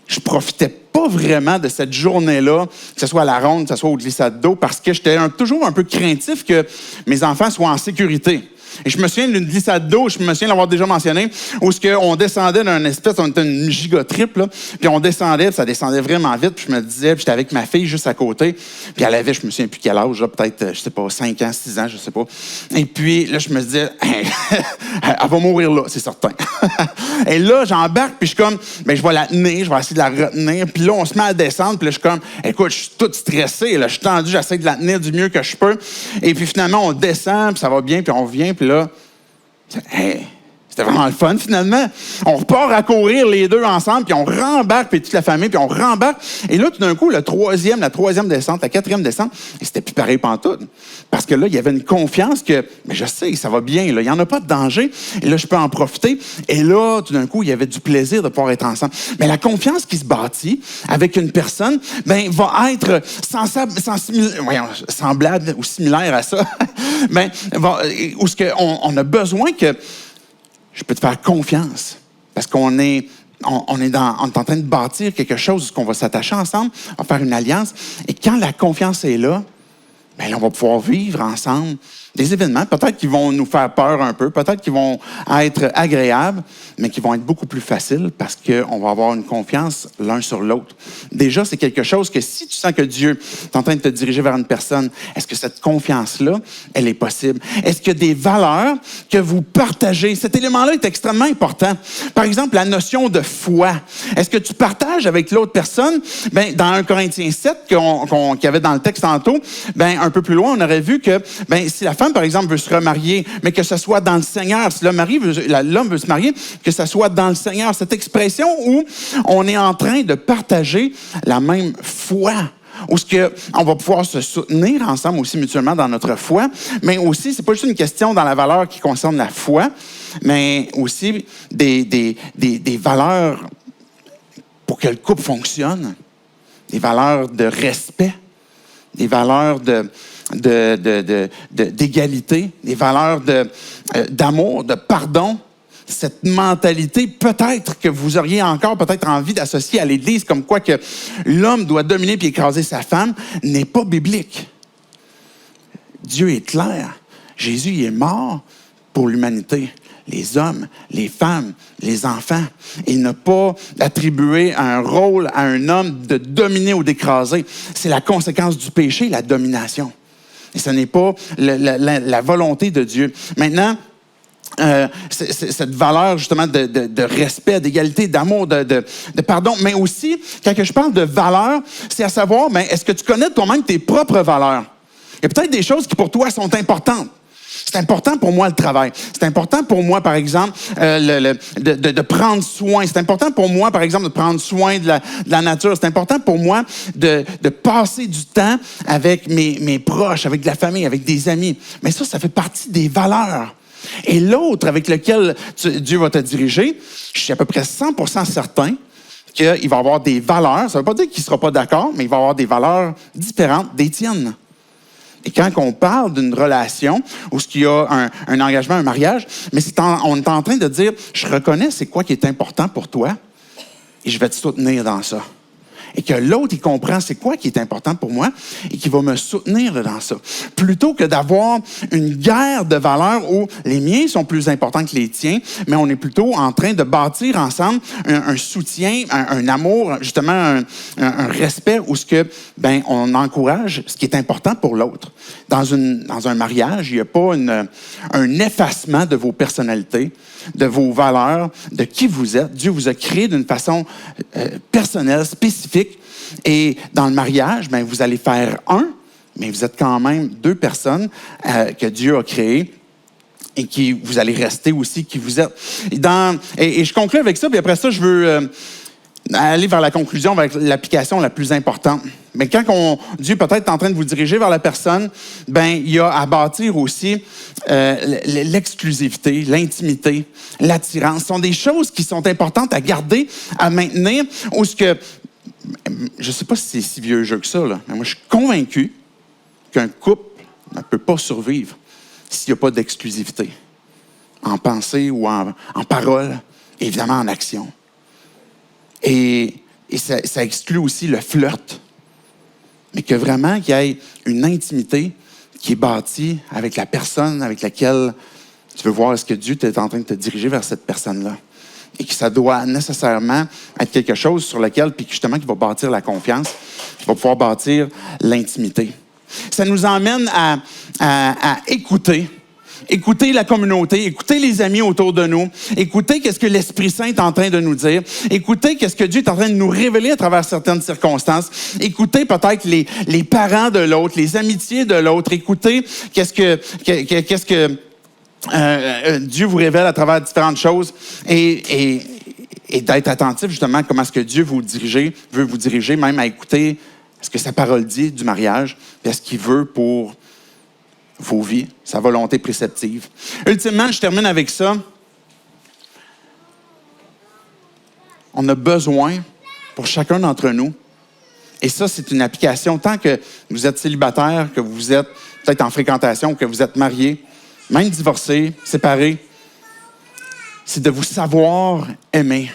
Speaker 1: je profitais pas vraiment de cette journée-là, que ce soit à la ronde, que ce soit au glissade d'eau, parce que j'étais toujours un peu craintif que mes enfants soient en sécurité. Et je me souviens d'une glissade d'eau, je me souviens l'avoir déjà mentionné, où on descendait d'un espèce, on était une giga-trip, là, puis on descendait, puis ça descendait vraiment vite, puis je me disais, puis j'étais avec ma fille juste à côté, puis elle avait, je me souviens plus quel âge, là, peut-être, je sais pas, 5 ans, 6 ans, je sais pas. Et puis là, je me disais, elle va mourir là, c'est certain. Et là, j'embarque, puis je suis comme, ben je vais la tenir, je vais essayer de la retenir, puis là, on se met à descendre, puis là, je suis comme, écoute, je suis tout stressé, là, je suis tendu, j'essaie de la tenir du mieux que je peux. Et puis finalement, on descend, puis ça va bien, puis on revient, puis là, hey, c'était vraiment le fun, finalement. On repart à courir les deux ensemble, puis on rembarque, puis toute la famille, puis on rembarque. Et là, tout d'un coup, la troisième descente, la quatrième descente, et c'était plus pareil pantoute. Parce que là, il y avait une confiance que, mais je sais, ça va bien, là, il n'y en a pas de danger, et là, je peux en profiter. Et là, tout d'un coup, il y avait du plaisir de pouvoir être ensemble. Mais la confiance qui se bâtit avec une personne, ben, va être semblable ou similaire à ça. Ben, où on a besoin que je peux te faire confiance parce qu'on est en train de bâtir quelque chose qu'on va s'attacher ensemble, on va faire une alliance. Et quand la confiance est là, bien là, on va pouvoir vivre ensemble des événements, peut-être qui vont nous faire peur un peu, peut-être qui vont être agréables, mais qui vont être beaucoup plus faciles parce qu'on va avoir une confiance l'un sur l'autre. Déjà, c'est quelque chose que si tu sens que Dieu est en train de te diriger vers une personne, est-ce que cette confiance-là, elle est possible? Est-ce qu'il y a des valeurs que vous partagez? Cet élément-là est extrêmement important. Par exemple, la notion de foi. Est-ce que tu partages avec l'autre personne? Bien, dans 1 Corinthiens 7, qu'il y avait dans le texte tantôt, bien, un peu plus loin, on aurait vu que, bien, si la femme, par exemple, veut se remarier, mais que ce soit dans le Seigneur. Si l'homme veut se marier, que ce soit dans le Seigneur. Cette expression où on est en train de partager la même foi. Où on va pouvoir se soutenir ensemble aussi mutuellement dans notre foi, mais aussi, c'est pas juste une question dans la valeur qui concerne la foi, mais aussi des valeurs pour que le couple fonctionne, des valeurs de respect, des valeurs d'égalité, des valeurs d'amour, de pardon. Cette mentalité, peut-être que vous auriez encore peut-être envie d'associer à l'Église comme quoi que l'homme doit dominer puis écraser sa femme, n'est pas biblique. Dieu est clair. Jésus il est mort pour l'humanité. Les hommes, les femmes, les enfants. Il n'a pas attribué un rôle à un homme de dominer ou d'écraser. C'est la conséquence du péché, la domination. Et ce n'est pas la volonté de Dieu. Maintenant, cette valeur justement de respect, d'égalité, d'amour, de pardon, mais aussi, quand je parle de valeur, c'est à savoir, mais est-ce que tu connais toi-même tes propres valeurs? Il y a peut-être des choses qui pour toi sont importantes. C'est important pour moi le travail. C'est important pour moi, par exemple, de prendre soin. C'est important pour moi, par exemple, de prendre soin de la nature. C'est important pour moi de passer du temps avec mes proches, avec de la famille, avec des amis. Mais ça fait partie des valeurs. Et l'autre avec lequel Dieu va te diriger, je suis à peu près 100% certain qu'il va avoir des valeurs. Ça ne veut pas dire qu'il ne sera pas d'accord, mais il va avoir des valeurs différentes des tiennes. Et quand on parle d'une relation où il y a un engagement, un mariage, mais on est en train de dire, je reconnais c'est quoi qui est important pour toi et je vais te soutenir dans ça. et que l'autre, il comprend c'est quoi qui est important pour moi et qui va me soutenir dans ça. Plutôt que d'avoir une guerre de valeurs où les miens sont plus importants que les tiens, mais on est plutôt en train de bâtir ensemble un soutien, un amour, justement un respect où on encourage ce qui est important pour l'autre. Dans un mariage, il n'y a pas un effacement de vos personnalités, de vos valeurs, de qui vous êtes. Dieu vous a créé d'une façon personnelle, spécifique. Et dans le mariage, vous allez faire un, mais vous êtes quand même deux personnes que Dieu a créées et qui vous allez rester aussi qui vous êtes. Et je conclue avec ça, puis après ça, je veux aller vers la conclusion, vers l'application la plus importante. Mais quand Dieu peut-être est en train de vous diriger vers la personne, il y a à bâtir aussi l'exclusivité, l'intimité, l'attirance. Ce sont des choses qui sont importantes à garder, à maintenir, ou je ne sais pas si c'est si vieux jeu que ça, là, mais moi je suis convaincu qu'un couple ne peut pas survivre s'il n'y a pas d'exclusivité, en pensée ou en parole, évidemment en action. Et ça exclut aussi le flirt, mais que vraiment qu'il y ait une intimité qui est bâtie avec la personne avec laquelle tu veux voir est-ce que Dieu est en train de te diriger vers cette personne-là. Et que ça doit nécessairement être quelque chose sur lequel, puis justement, qui va bâtir la confiance, qui va pouvoir bâtir l'intimité. Ça nous emmène à écouter. Écouter la communauté, écouter les amis autour de nous, écouter qu'est-ce que l'Esprit Saint est en train de nous dire, écouter qu'est-ce que Dieu est en train de nous révéler à travers certaines circonstances, écouter peut-être les parents de l'autre, les amitiés de l'autre, écouter qu'est-ce que Dieu vous révèle à travers différentes choses et d'être attentif justement à comment est-ce que Dieu veut vous diriger, même à écouter ce que sa parole dit du mariage, et ce qu'il veut pour vos vies, sa volonté préceptive. Ultimement, je termine avec ça. On a besoin, pour chacun d'entre nous, et ça, c'est une application, tant que vous êtes célibataire, que vous êtes peut-être en fréquentation, que vous êtes marié, même divorcé, séparé, c'est de vous savoir aimer.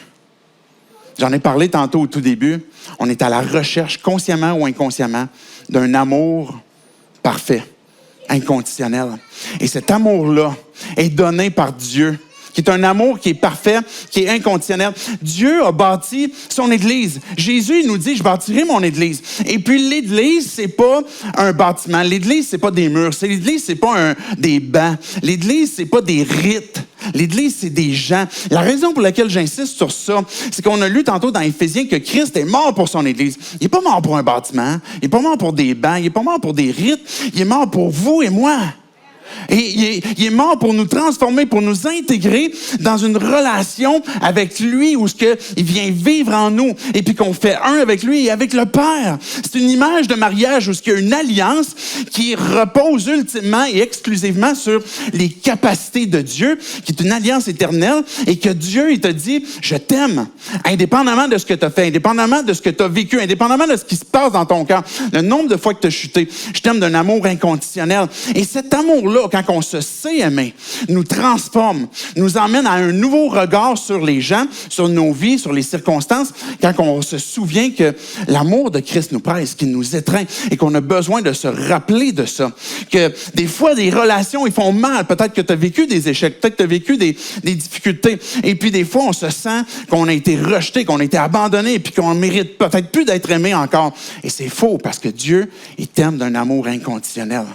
Speaker 1: J'en ai parlé tantôt au tout début. On est à la recherche, consciemment ou inconsciemment, d'un amour parfait, inconditionnel. Et cet amour-là est donné par Dieu, qui est un amour qui est parfait, qui est inconditionnel. Dieu a bâti son Église. Jésus il nous dit, je bâtirai mon Église. Et puis l'Église, c'est pas un bâtiment. L'Église, c'est pas des murs. L'Église, c'est pas des bancs. L'Église, c'est pas des rites. L'Église, c'est des gens. La raison pour laquelle j'insiste sur ça, c'est qu'on a lu tantôt dans Éphésiens que Christ est mort pour son Église. Il n'est pas mort pour un bâtiment. Il n'est pas mort pour des bancs. Il n'est pas mort pour des rites. Il est mort pour vous et moi. Et il est mort pour nous transformer, pour nous intégrer dans une relation avec lui où il vient vivre en nous et puis qu'on fait un avec lui et avec le Père. C'est une image de mariage où il y a une alliance qui repose ultimement et exclusivement sur les capacités de Dieu, qui est une alliance éternelle et que Dieu, il te dit, je t'aime, indépendamment de ce que tu as fait, indépendamment de ce que tu as vécu, indépendamment de ce qui se passe dans ton cœur, le nombre de fois que tu as chuté. Je t'aime d'un amour inconditionnel. Et cet amour-là, quand on se sait aimer, nous transforme, nous emmène à un nouveau regard sur les gens, sur nos vies, sur les circonstances, quand on se souvient que l'amour de Christ nous presse, qu'il nous étreint et qu'on a besoin de se rappeler de ça. Que des fois, des relations, ils font mal. Peut-être que tu as vécu des échecs, peut-être que tu as vécu des difficultés. Et puis des fois, on se sent qu'on a été rejeté, qu'on a été abandonné et puis qu'on ne mérite peut-être plus d'être aimé encore. Et c'est faux parce que Dieu, il t'aime d'un amour inconditionnel.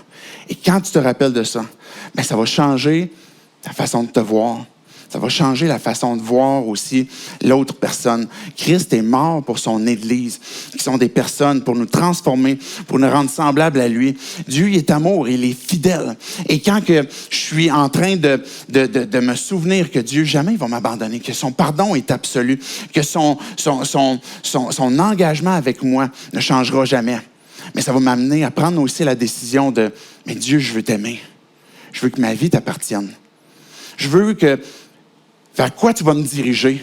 Speaker 1: Et quand tu te rappelles de ça, ça va changer ta façon de te voir. Ça va changer la façon de voir aussi l'autre personne. Christ est mort pour son Église, qui sont des personnes pour nous transformer, pour nous rendre semblables à lui. Dieu il est amour, il est fidèle. Et quand que je suis en train de me souvenir que Dieu jamais il va m'abandonner, que son pardon est absolu, que son engagement avec moi ne changera jamais. Mais ça va m'amener à prendre aussi la décision de « Mais Dieu, je veux t'aimer. Je veux que ma vie t'appartienne. Je veux que vers quoi tu vas me diriger,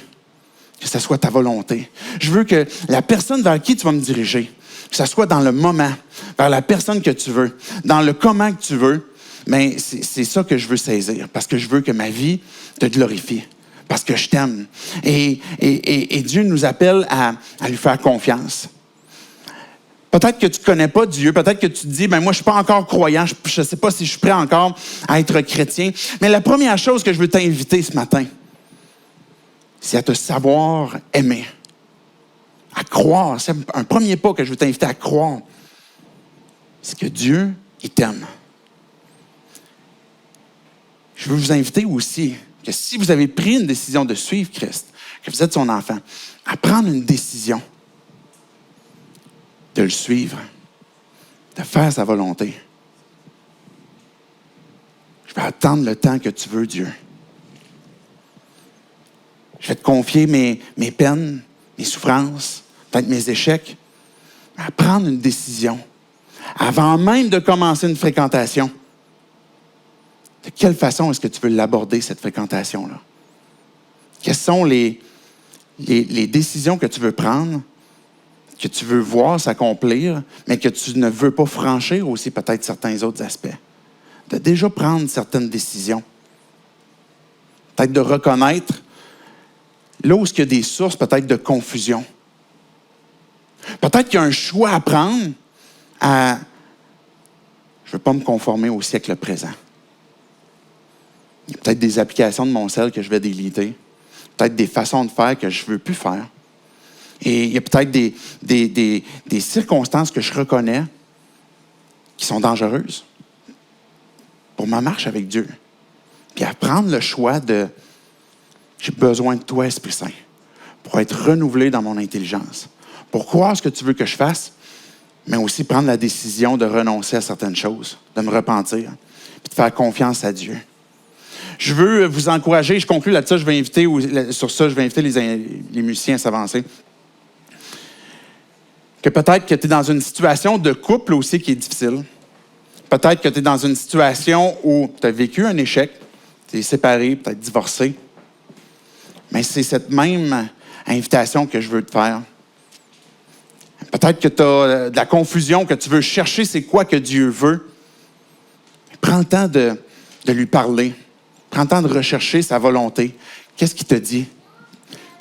Speaker 1: que ce soit ta volonté. Je veux que la personne vers qui tu vas me diriger, que ce soit dans le moment, vers la personne que tu veux, dans le comment que tu veux, mais c'est ça que je veux saisir, parce que je veux que ma vie te glorifie, parce que je t'aime. Et Dieu nous appelle à lui faire confiance. Peut-être que tu ne connais pas Dieu, peut-être que tu te dis, moi, je ne suis pas encore croyant, je ne sais pas si je suis prêt encore à être chrétien. Mais la première chose que je veux t'inviter ce matin, c'est à te savoir aimer, à croire. C'est un premier pas que je veux t'inviter à croire. C'est que Dieu, il t'aime. Je veux vous inviter aussi que si vous avez pris une décision de suivre Christ, que vous êtes son enfant, à prendre une décision de le suivre, de faire sa volonté. Je vais attendre le temps que tu veux, Dieu. Je vais te confier mes peines, mes souffrances, peut-être mes échecs, à prendre une décision avant même de commencer une fréquentation. De quelle façon est-ce que tu veux l'aborder, cette fréquentation-là? Quelles sont les décisions que tu veux prendre, que tu veux voir s'accomplir, mais que tu ne veux pas franchir aussi peut-être certains autres aspects? De déjà prendre certaines décisions. Peut-être de reconnaître là où il y a des sources peut-être de confusion. Peut-être qu'il y a un choix à prendre à je ne veux pas me conformer au siècle présent. Il y a peut-être des applications de mon cell que je vais déliter. Peut-être des façons de faire que je ne veux plus faire. Et il y a peut-être des circonstances que je reconnais qui sont dangereuses pour ma marche avec Dieu. Puis à prendre le choix de j'ai besoin de toi, Esprit Saint, pour être renouvelé dans mon intelligence, pour croire ce que tu veux que je fasse, mais aussi prendre la décision de renoncer à certaines choses, de me repentir, puis de faire confiance à Dieu. Je veux vous encourager, je conclue là-dessus, je vais inviter les musiciens à s'avancer. Que peut-être que tu es dans une situation de couple aussi qui est difficile. Peut-être que tu es dans une situation où tu as vécu un échec, tu es séparé, peut-être divorcé. Mais c'est cette même invitation que je veux te faire. Peut-être que tu as de la confusion, que tu veux chercher c'est quoi que Dieu veut. Prends le temps de lui parler. Prends le temps de rechercher sa volonté. Qu'est-ce qu'il te dit?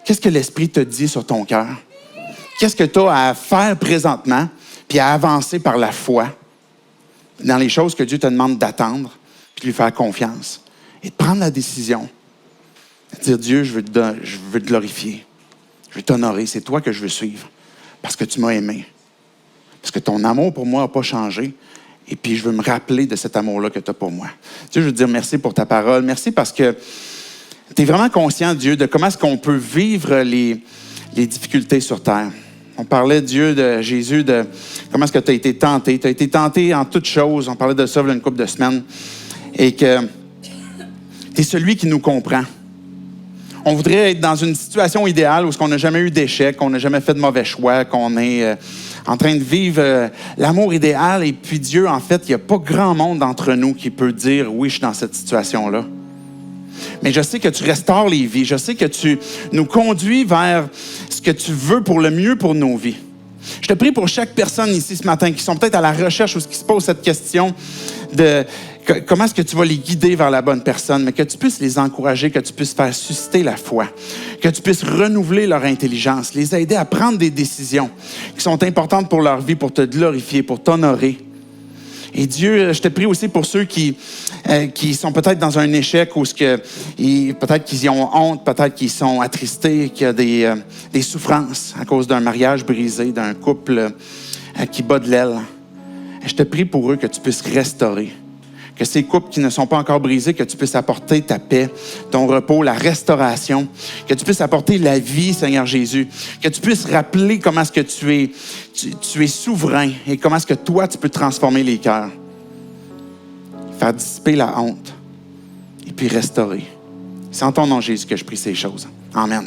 Speaker 1: Qu'est-ce que l'Esprit te dit sur ton cœur? Qu'est-ce que tu as à faire présentement, puis à avancer par la foi dans les choses que Dieu te demande d'attendre, puis de lui faire confiance. Et de prendre la décision de dire, Dieu, je veux te glorifier. Je veux t'honorer. C'est toi que je veux suivre. Parce que tu m'as aimé. Parce que ton amour pour moi n'a pas changé. Et puis, je veux me rappeler de cet amour-là que tu as pour moi. Dieu, je veux te dire merci pour ta parole. Merci parce que tu es vraiment conscient, Dieu, de comment est-ce qu'on peut vivre les difficultés sur terre. On parlait, Dieu, de Jésus, de comment est-ce que tu as été tenté. Tu as été tenté en toutes choses. On parlait de ça il y a une couple de semaines. Et que tu es celui qui nous comprend. On voudrait être dans une situation idéale où on n'a jamais eu d'échec, qu'on n'a jamais fait de mauvais choix, qu'on est en train de vivre l'amour idéal. Et puis Dieu, en fait, il n'y a pas grand monde d'entre nous qui peut dire « Oui, je suis dans cette situation-là ». Mais je sais que tu restaures les vies. Je sais que tu nous conduis vers ce que tu veux pour le mieux pour nos vies. Je te prie pour chaque personne ici ce matin qui sont peut-être à la recherche ou qui se posent cette question de comment est-ce que tu vas les guider vers la bonne personne, mais que tu puisses les encourager, que tu puisses faire susciter la foi, que tu puisses renouveler leur intelligence, les aider à prendre des décisions qui sont importantes pour leur vie, pour te glorifier, pour t'honorer. Et Dieu, je te prie aussi pour ceux qui sont peut-être dans un échec ou peut-être qu'ils y ont honte, peut-être qu'ils sont attristés, qu'il y a des souffrances à cause d'un mariage brisé, d'un couple qui bat de l'aile. Je te prie pour eux que tu puisses restaurer. Que ces couples qui ne sont pas encore brisés, que tu puisses apporter ta paix, ton repos, la restauration, que tu puisses apporter la vie, Seigneur Jésus, que tu puisses rappeler comment est-ce que tu es souverain et comment est-ce que toi, tu peux transformer les cœurs, faire dissiper la honte et puis restaurer. C'est en ton nom, Jésus, que je prie ces choses. Amen.